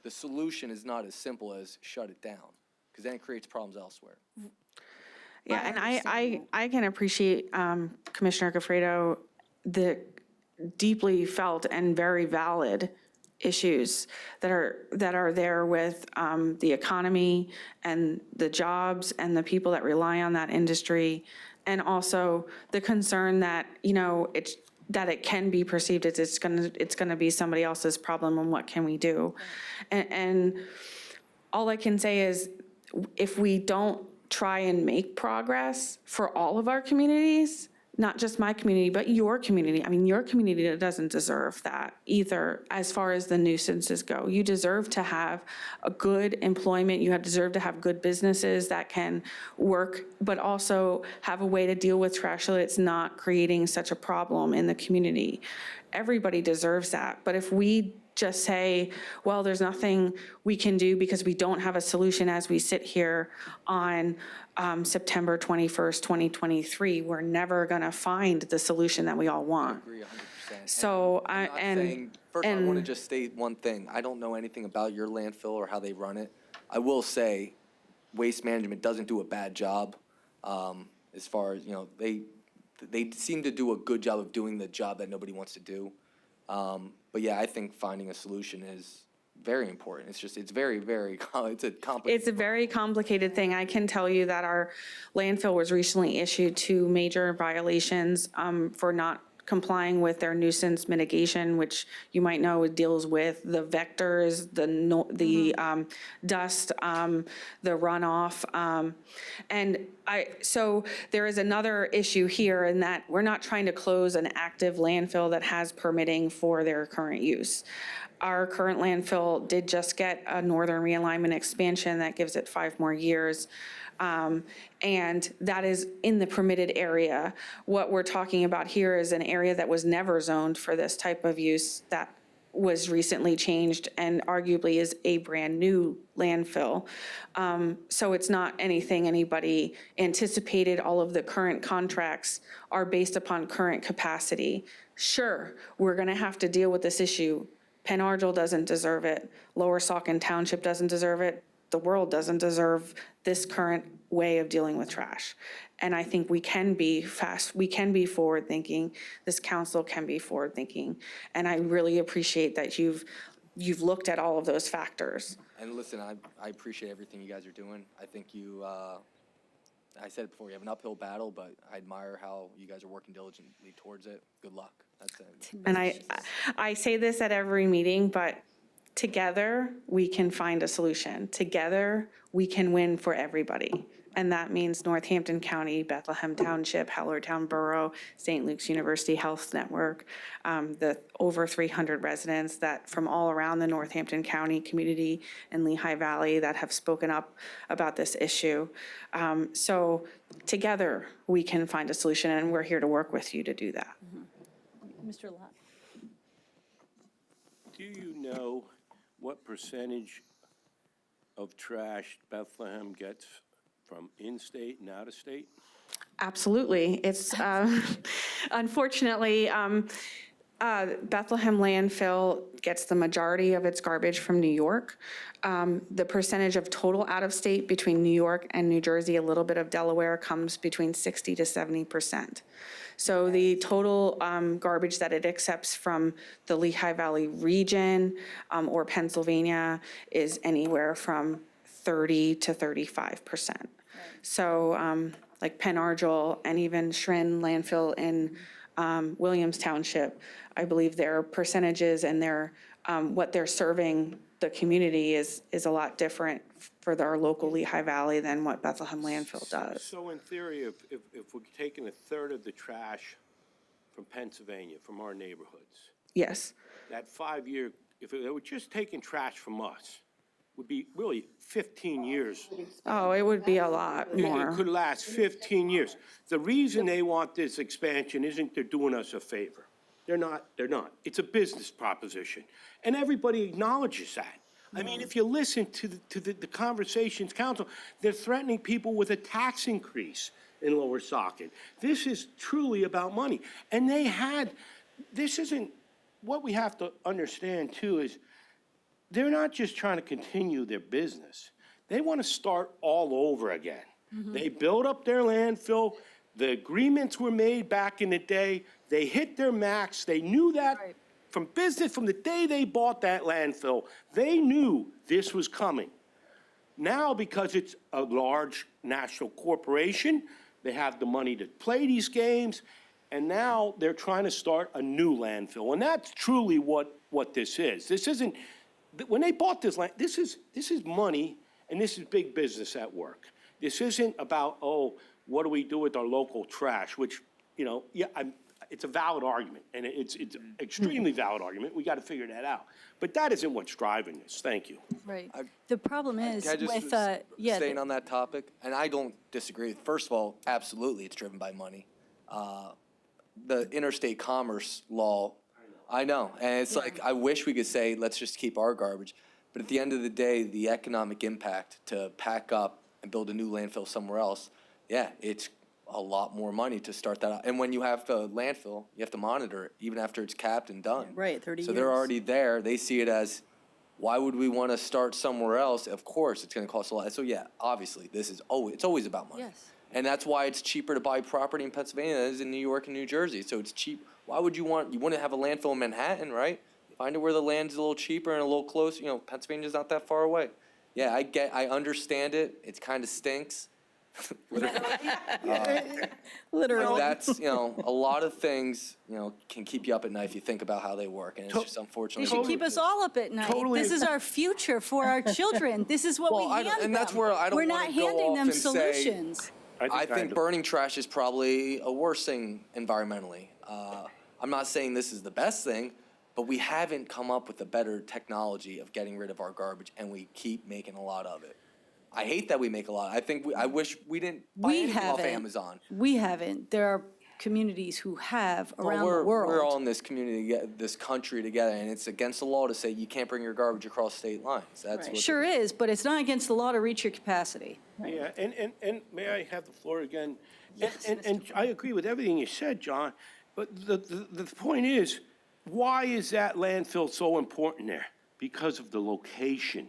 the solution is not as simple as shut it down, because then it creates problems elsewhere. Yeah, and I can appreciate Commissioner Gafredo, the deeply felt and very valid issues that are there with the economy and the jobs and the people that rely on that industry, and also the concern that it can be perceived as it's gonna be somebody else's problem, and what can we do? And all I can say is, if we don't try and make progress for all of our communities, not just my community, but your community. I mean, your community doesn't deserve that either, as far as the nuisances go. You deserve to have a good employment. You deserve to have good businesses that can work, but also have a way to deal with trash so that it's not creating such a problem in the community. Everybody deserves that. But if we just say, well, there's nothing we can do because we don't have a solution as we sit here on September 21st, 2023, we're never going to find the solution that we all I want. agree 100%. So, I'm not saying, first I want to just state one thing. I don't know anything about your landfill or how they run it. I will say, Waste Management doesn't do a bad job. As far as, they seem to do a good job of doing the job that nobody wants to do. But yeah, I think finding a solution is very important. It's very, very, it's a complicated. It's a very complicated thing. I can tell you that our landfill was recently issued 2 major violations for not complying with their nuisance mitigation, which you might know deals with the vectors, the dust, the runoff. So there is another issue here in that we're not trying to close an active landfill that has permitting for their current use. Our current landfill did just get a northern realignment expansion that gives it 5 more years. And that is in the permitted area. What we're talking about here is an area that was never zoned for this type of use that was recently changed and arguably is a brand-new landfill. So it's not anything anybody anticipated. All of the current contracts are based upon current capacity. Sure, we're gonna have to deal with this issue. Penn Argyl doesn't deserve it. Lower Saucon Township doesn't deserve it. The world doesn't deserve this current way of dealing with trash. And I think we can be we can be forward-thinking. This council can be forward-thinking. And I really appreciate that you've looked at all of those factors. And listen, I appreciate everything you guys are doing. I think you, I said it before, you have an uphill battle, but I admire how you guys are working diligently towards it. Good luck. That's it. And I say this at every meeting, but together we can find a solution. Together we can win for everybody. And that means Northampton County, Bethlehem Township, Hellertown Borough, St. Luke's University Health Network, the over 300 residents that from all around the Northampton County community and Lehigh Valley that have spoken up about this issue. So together we can find a solution, and we're here to work with you to do that. Mr. Lott. Do you know what percentage of trash Bethlehem gets from in-state and out-of-state? Absolutely. It's, unfortunately, Bethlehem landfill gets the majority of its garbage from New York. The percentage of total out-of-state between New York and New Jersey, a little bit of Delaware, comes between 60 to 70%. So the total garbage that it accepts from the Lehigh Valley region or Pennsylvania is anywhere from 30 to 35%. So like Penn Argyl and even Schrin landfill in Williams Township, I believe their percentages and their what they're serving the community is a lot different for our local Lehigh Valley than what Bethlehem landfill does. So in theory, if we're taking a third of the trash from Pennsylvania, from our neighborhoods, Yes. that 5-year, if they were just taking trash from us, would be really 15 years. Oh, it would be a lot It more. could last 15 years. The reason they want this expansion isn't they're doing us a favor. They're not. It's a business proposition. And everybody acknowledges that. I mean, if you listen to the conversations, council, they're threatening people with a tax increase in Lower Saucon. This is truly about money. And this isn't, what we have to understand too is, they're not just trying to continue their business. They want to start all over again. They built up their landfill. The agreements were made back in the day. They hit their max. They knew that from the day they bought that landfill, they knew this was coming. Now, because it's a large national corporation, they have the money to play these games, and now they're trying to start a new landfill. And that's truly what this is. This isn't, when they bought this land, this is money, and this is big business at work. This isn't about, oh, what do we do with our local trash, which, it's a valid argument, and it's an extremely valid argument. We got to figure that out. But that isn't what's driving this. Thank you. Right. The problem is Can I just with, staying on that topic? And I don't disagree. First of all, absolutely, it's driven by money. The interstate commerce law, I know, and it's like, I wish we could say, let's just keep our garbage. But at the end of the day, the economic impact to pack up and build a new landfill somewhere else, yeah, it's a lot more money to start that out. And when you have a landfill, you have to monitor it, even after it's capped and done. Right, 30 So they're years. already there. They see it as, why would we want to start somewhere else? Of course, it's going to cost a lot. So yeah, obviously, it's always about money. Yes. And that's why it's cheaper to buy property in Pennsylvania than it is in New York and New Jersey. So it's cheap. Why would you wouldn't have a landfill in Manhattan, right? Find it where the land's a little cheaper and a little closer. Pennsylvania's not that far away. Yeah, I understand it. It kind of stinks. Literally. That's, a lot of things, can keep you up at night if you think about how they work. And it's just They unfortunately. should keep us all up at night. Totally. This is our future for our children. This is what we Well, hand them. and that's where I don't We're wanna not go handing off them and say- solutions. I think burning trash is probably a worse thing environmentally. I'm not saying this is the best thing, but we haven't come up with a better technology of getting rid of our garbage, and we keep making a lot of it. I hate that we make a lot. I wish we didn't buy We anything off haven't. Amazon. We haven't. There are communities who have Well, around the We're all world. in this community, this country together, and it's against the law to say you can't bring your garbage across state lines. That's what. Sure is, but it's not against the law to reach your capacity. Yeah, and may I have the floor again? And I agree with everything you said, John, but the point is, why is that landfill so important there? Because of the location.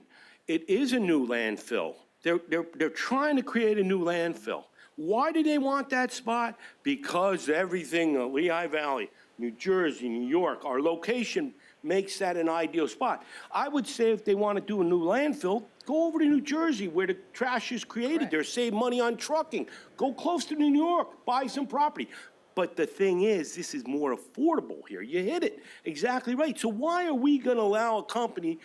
It is a new landfill. They're trying to create a new landfill. Why do they want that spot? Because everything, Lehigh Valley, New Jersey, New York, our location makes that an ideal spot. I would say if they want to do a new landfill, go over to New Jersey where the trash is created there, save money on trucking. Go close to New York, buy some property. But the thing is, this is more affordable here. You hit it exactly right. So why are we going to allow a company,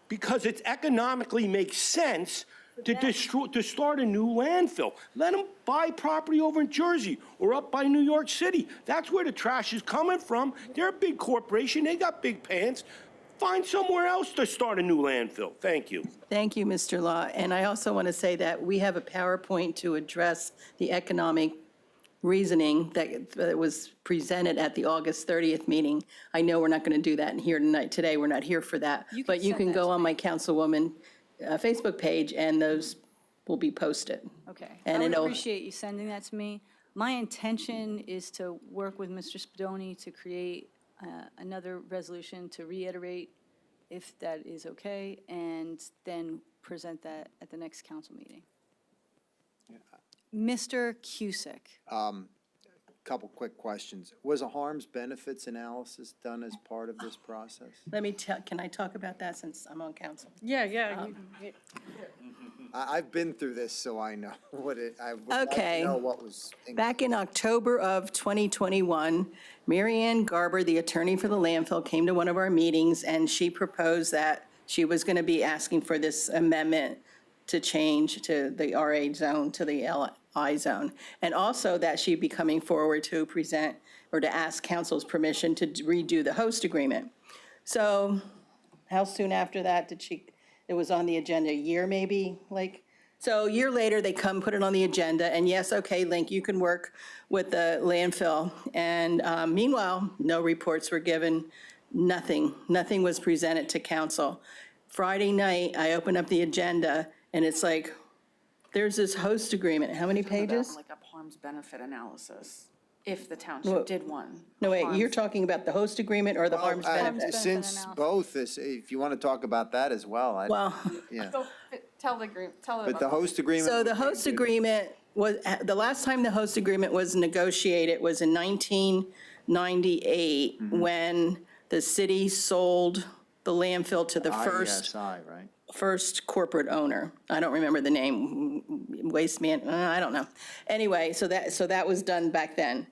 because it economically makes sense, to start a new landfill? Let them buy property over in Jersey or up by New York City. That's where the trash is coming from. They're a big corporation. They got big pants. Find somewhere else to start a new landfill. Thank you. Thank you, Mr. Law. And I also want to say that we have a PowerPoint to address the economic reasoning that was presented at the August 30th meeting. I know we're not going to do that here tonight. Today, we're not here for that. But you send can that go to on my Councilwoman Facebook page, and those will be posted. Okay. And I would it'll- appreciate you sending that to me. My intention is to work with Mr. Spadoni to create another resolution to reiterate if that is okay, and then present that at the next council meeting. Mr. Cusick. Couple quick questions. Was a harms benefits analysis done as part of this process? Let me tell, can I talk about that since I'm on council? Yeah. I've been through this, so I know what I would like Okay. to know what was. Back in October of 2021, Mary Ann Garber, the attorney for the landfill, came to one of our meetings, and she proposed that she was going to be asking for this amendment to change to the RA zone to the LI zone, and also that she'd be coming forward to present or to ask council's permission to redo the host agreement. So how soon after that did she, it was on the agenda, a year maybe, like? So a year later, they come, put it on the agenda, and yes, okay, Link, you can work with the landfill. And meanwhile, no reports were given, nothing was presented to council. Friday night, I open up the agenda, and it's like, there's this host agreement, how many pages? Like a harms benefit analysis, if the township did one. No, wait, you're Harms- talking about the host agreement or the harms benefit? benefit Since analysis. both, if you want to talk about that as well, Well, yeah. Go, tell the group, tell But the host agreement. so the host agreement was, the last time the host agreement was negotiated was in 1998, when the city sold the landfill to the first IESI, right? corporate owner. I don't remember the name, Waste Man, I don't know. Anyway, so that was done back then.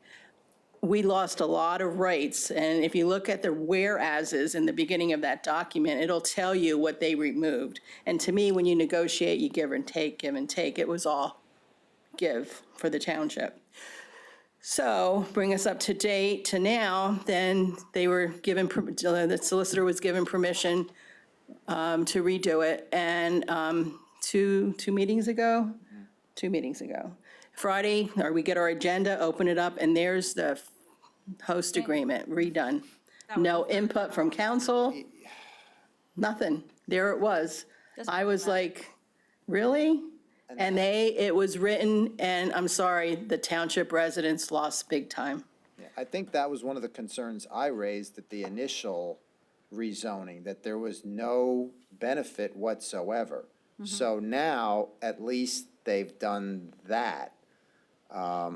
We lost a lot of rights, and if you look at the whereases in the beginning of that document, it'll tell you what they removed. And to me, when you negotiate, you give and take, give and take. It was all give for the township. So bring us up to date to now, then they were given, the solicitor was given permission to redo it, and two meetings ago, Friday, or we get our agenda, open it up, and there's the host agreement redone. No input from council, nothing. There it was. I was like, really? And it was written, and I'm sorry, the township residents lost big time. Yeah, I think that was one of the concerns I raised at the initial rezoning, that there was no benefit whatsoever. So now, at least they've done that. I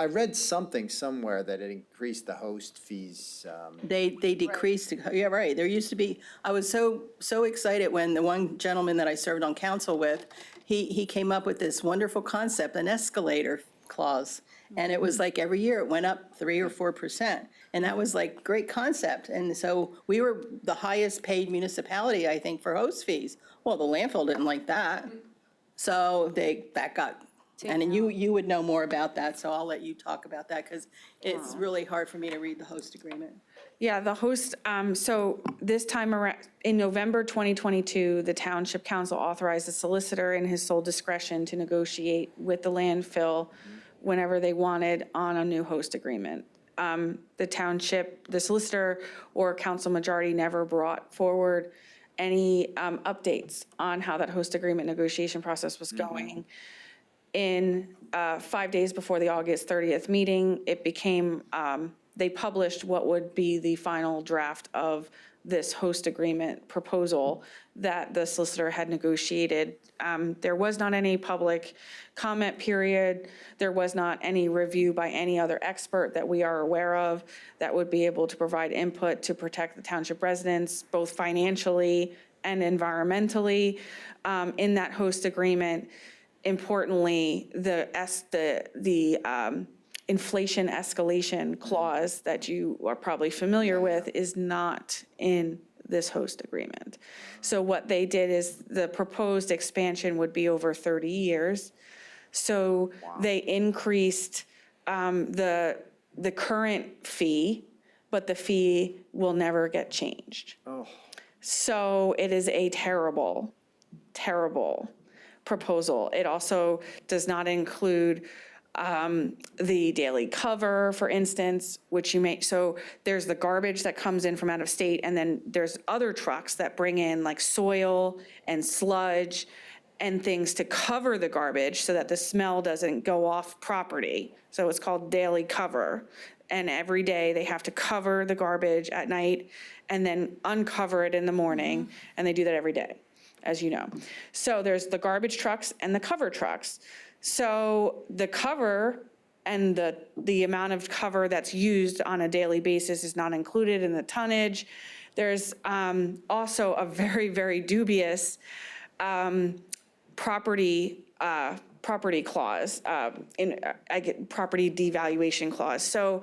read something somewhere that it increased the host fees. They decreased, yeah, right, there used to be, I was so excited when the one gentleman that I served on council with, he came up with this wonderful concept, an escalator clause. And it was like every year it went up 3 or 4%. And that was like, great concept. And so we were the highest paid municipality, I think, for host fees. Well, the landfill didn't like that. So that got, and you would know more about that, so I'll let you talk about that, because it's really hard for me to read the host agreement. Yeah, the host, so this time around, in November 2022, the Township Council authorized the solicitor in his sole discretion to negotiate with the landfill whenever they wanted on a new host agreement. The township, the solicitor or council majority never brought forward any updates on how that host agreement negotiation process was going. In 5 days before the August 30th meeting, it became, they published what would be the final draft of this host agreement proposal that the solicitor had negotiated. There was not any public comment period. There was not any review by any other expert that we are aware of that would be able to provide input to protect the township residents, both financially and environmentally, in that host agreement. Importantly, the inflation escalation clause that you are probably familiar with is not in this host agreement. So what they did is the proposed expansion would be over 30 years. So they increased the current fee, but the fee will never get changed. So it is a terrible, terrible proposal. It also does not include the daily cover, for instance, which you may, so there's the garbage that comes in from out of state, and then there's other trucks that bring in like soil and sludge and things to cover the garbage so that the smell doesn't go off property. So it's called daily cover. And every day they have to cover the garbage at night and then uncover it in the morning, and they do that every day, as you know. So there's the garbage trucks and the cover trucks. So the cover and the amount of cover that's used on a daily basis is not included in the tonnage. There's also a very, very dubious property clause, property devaluation clause. So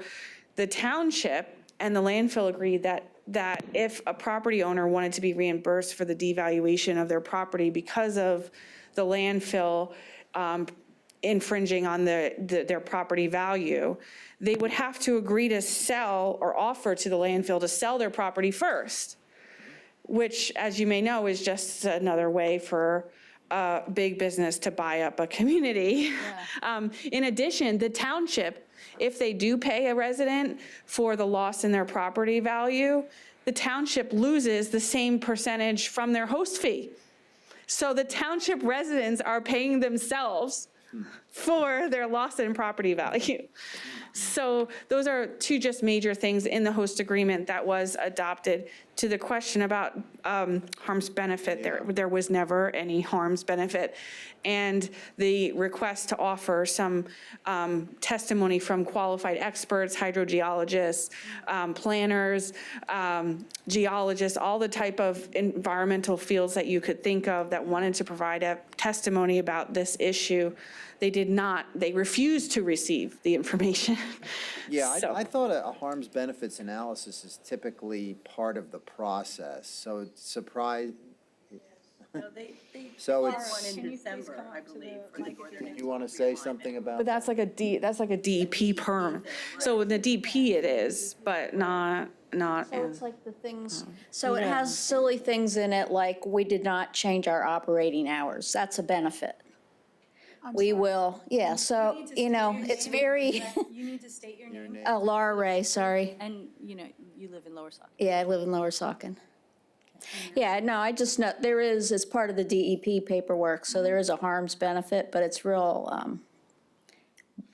the township and the landfill agreed that if a property owner wanted to be reimbursed for the devaluation of their property because of the landfill infringing on their property value, they would have to agree to sell or offer to the landfill to sell their property first, which, as you may know, is just another way for big business to buy up a community. In addition, the township, if they do pay a resident for the loss in their property value, the township loses the same percentage from their host fee. So the township residents are paying themselves for their loss in property value. So those are two just major things in the host agreement that was adopted. To the question about harms benefit, there was never any harms benefit. And the request to offer some testimony from qualified experts, hydrogeologists, planners, geologists, all the type of environmental fields that you could think of that wanted to provide a testimony about this issue, they did not, they refused to receive the information. Yeah, So- I thought a harms benefits analysis is typically part of the process, so it's surprised, so it's, in December, I believe. you want to say something about? But that's like a DEP perm. So in the DP it is, but not So it's like the things, so it has silly things in it, like we did not change our operating hours. That's a benefit. We will, yeah, so, it's very, You need to state your name. Laura Ray, sorry. And, you live in Lower Sauk. Yeah, I live in Lower Saucon. Yeah, no, I just know, there is, as part of the DEP paperwork, so there is a harms benefit, but it's real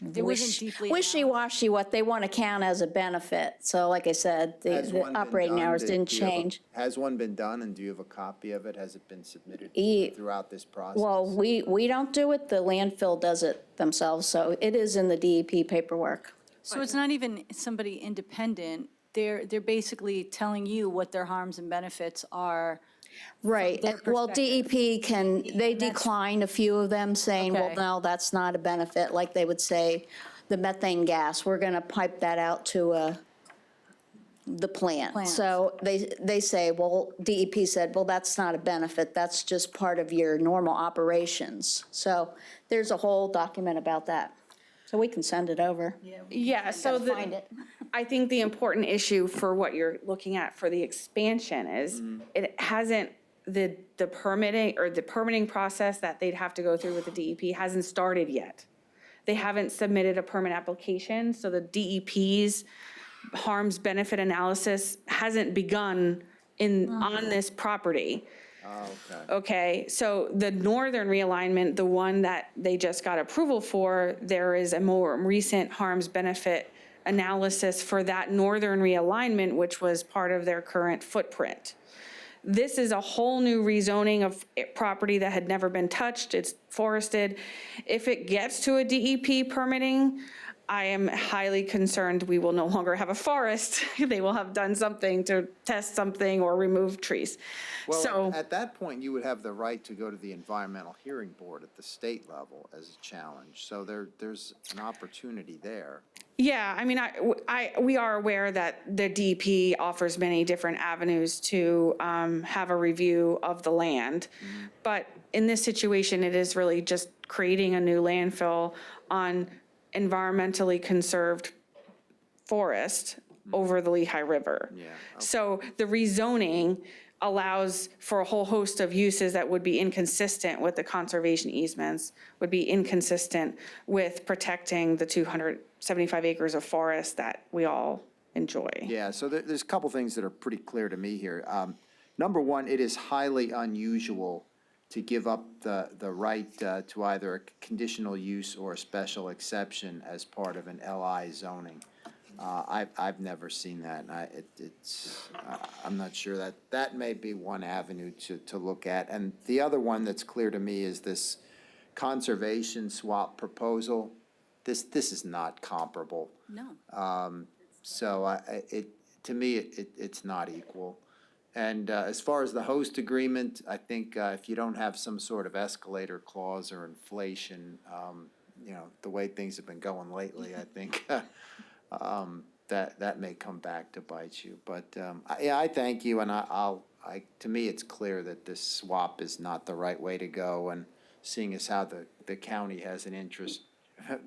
It wasn't deeply analyzed. wishy-washy what they want to count as a benefit. So like I said, Has the one been operating done? hours didn't Do you have a- change. Has one been done, and do you have a copy of it? Has it been submitted Ye- throughout this process? Well, we don't do it, the landfill does it themselves, so it is in the DEP paperwork. So it's not even somebody independent. They're basically telling you what their harms and benefits are. Right, their well, perspective. DEP they declined a few of them, saying, well, Okay. no, that's not a benefit, like they would say, the methane gas, we're gonna pipe that out to the plant. Plant. So they say, well, DEP said, well, that's not a benefit, that's just part of your normal operations. So there's a whole document about that, so we can send it over. Yeah, so Gotta find it. I think the important issue for what you're looking at for the expansion is it hasn't, the permitting or the permitting process that they'd have to go through with the DEP hasn't started yet. They haven't submitted a permit application, so the DEP's harms benefit analysis hasn't begun on this property. Okay, so the northern realignment, the one that they just got approval for, there is a more recent harms benefit analysis for that northern realignment, which was part of their current footprint. This is a whole new rezoning of property that had never been touched, it's forested. If it gets to a DEP permitting, I am highly concerned we will no longer have a forest. They will have done something to test something or remove trees. Well, So, at that point, you would have the right to go to the Environmental Hearing Board at the state level as a challenge. So there's an opportunity there. yeah, I mean, we are aware that the DEP offers many different avenues to have a review of the land. But in this situation, it is really just creating a new landfill on environmentally conserved forest over the Lehigh River. Yeah, So the rezoning allows for a whole host of uses that would be inconsistent with the conservation easements, would be inconsistent with protecting the 275 acres of forest that we all enjoy. Yeah, so there's a couple things that are pretty clear to me here. Number one, it is highly unusual to give up the right to either a conditional use or a special exception as part of an LI zoning. I've never seen that, and I'm not sure that may be one avenue to look at. And the other one that's clear to me is this conservation swap proposal. This is not comparable. No. So to me, it's not equal. And as far as the host agreement, I think if you don't have some sort of escalator clause or inflation, the way things have been going lately, I think that may come back to bite you. But I thank you, and to me, it's clear that this swap is not the right way to go. And seeing as how the county has an interest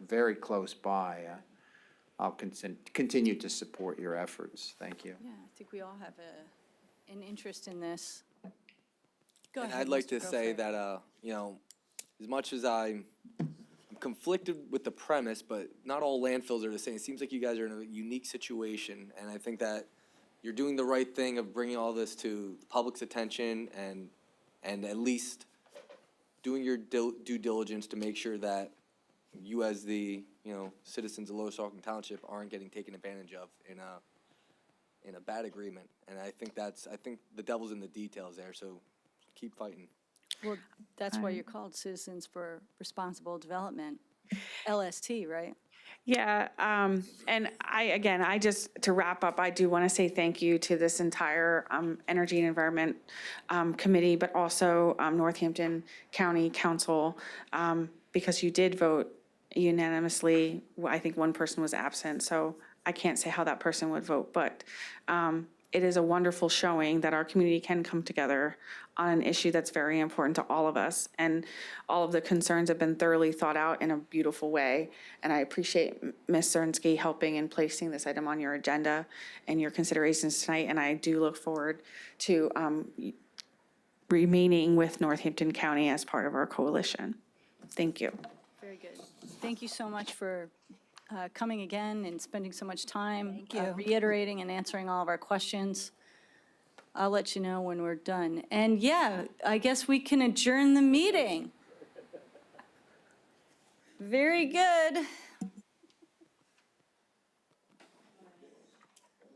very close by, I'll continue to support your efforts. Thank you. Yeah, I think we all have an interest in this. Go And ahead, I'd like Mr. to say Goffer. that, as much as I'm conflicted with the premise, but not all landfills are the same. It seems like you guys are in a unique situation, and I think that you're doing the right thing of bringing all this to the public's attention and at least doing your due diligence to make sure that you as the, citizens of Lower Saukon Township aren't getting taken advantage of in a bad agreement. And I think the devil's in the details there, so keep fighting. Well, that's why you're called Citizens for Responsible Development, LST, right? Yeah, and I just, to wrap up, I do want to say thank you to this entire Energy and Environment Committee, but also Northampton County Council, because you did vote unanimously. I think one person was absent, so I can't say how that person would vote, but it is a wonderful showing that our community can come together on an issue that's very important to all of us. And all of the concerns have been thoroughly thought out in a beautiful way. And I appreciate Ms. Zernsky helping in placing this item on your agenda and your considerations tonight. And I do look forward to remaining with Northampton County as part of our coalition. Thank you. Very good. Thank you so much for coming again and spending so much time reiterating and answering all of our questions. I'll let you know when we're done. And yeah, I guess we can adjourn the meeting. Very good.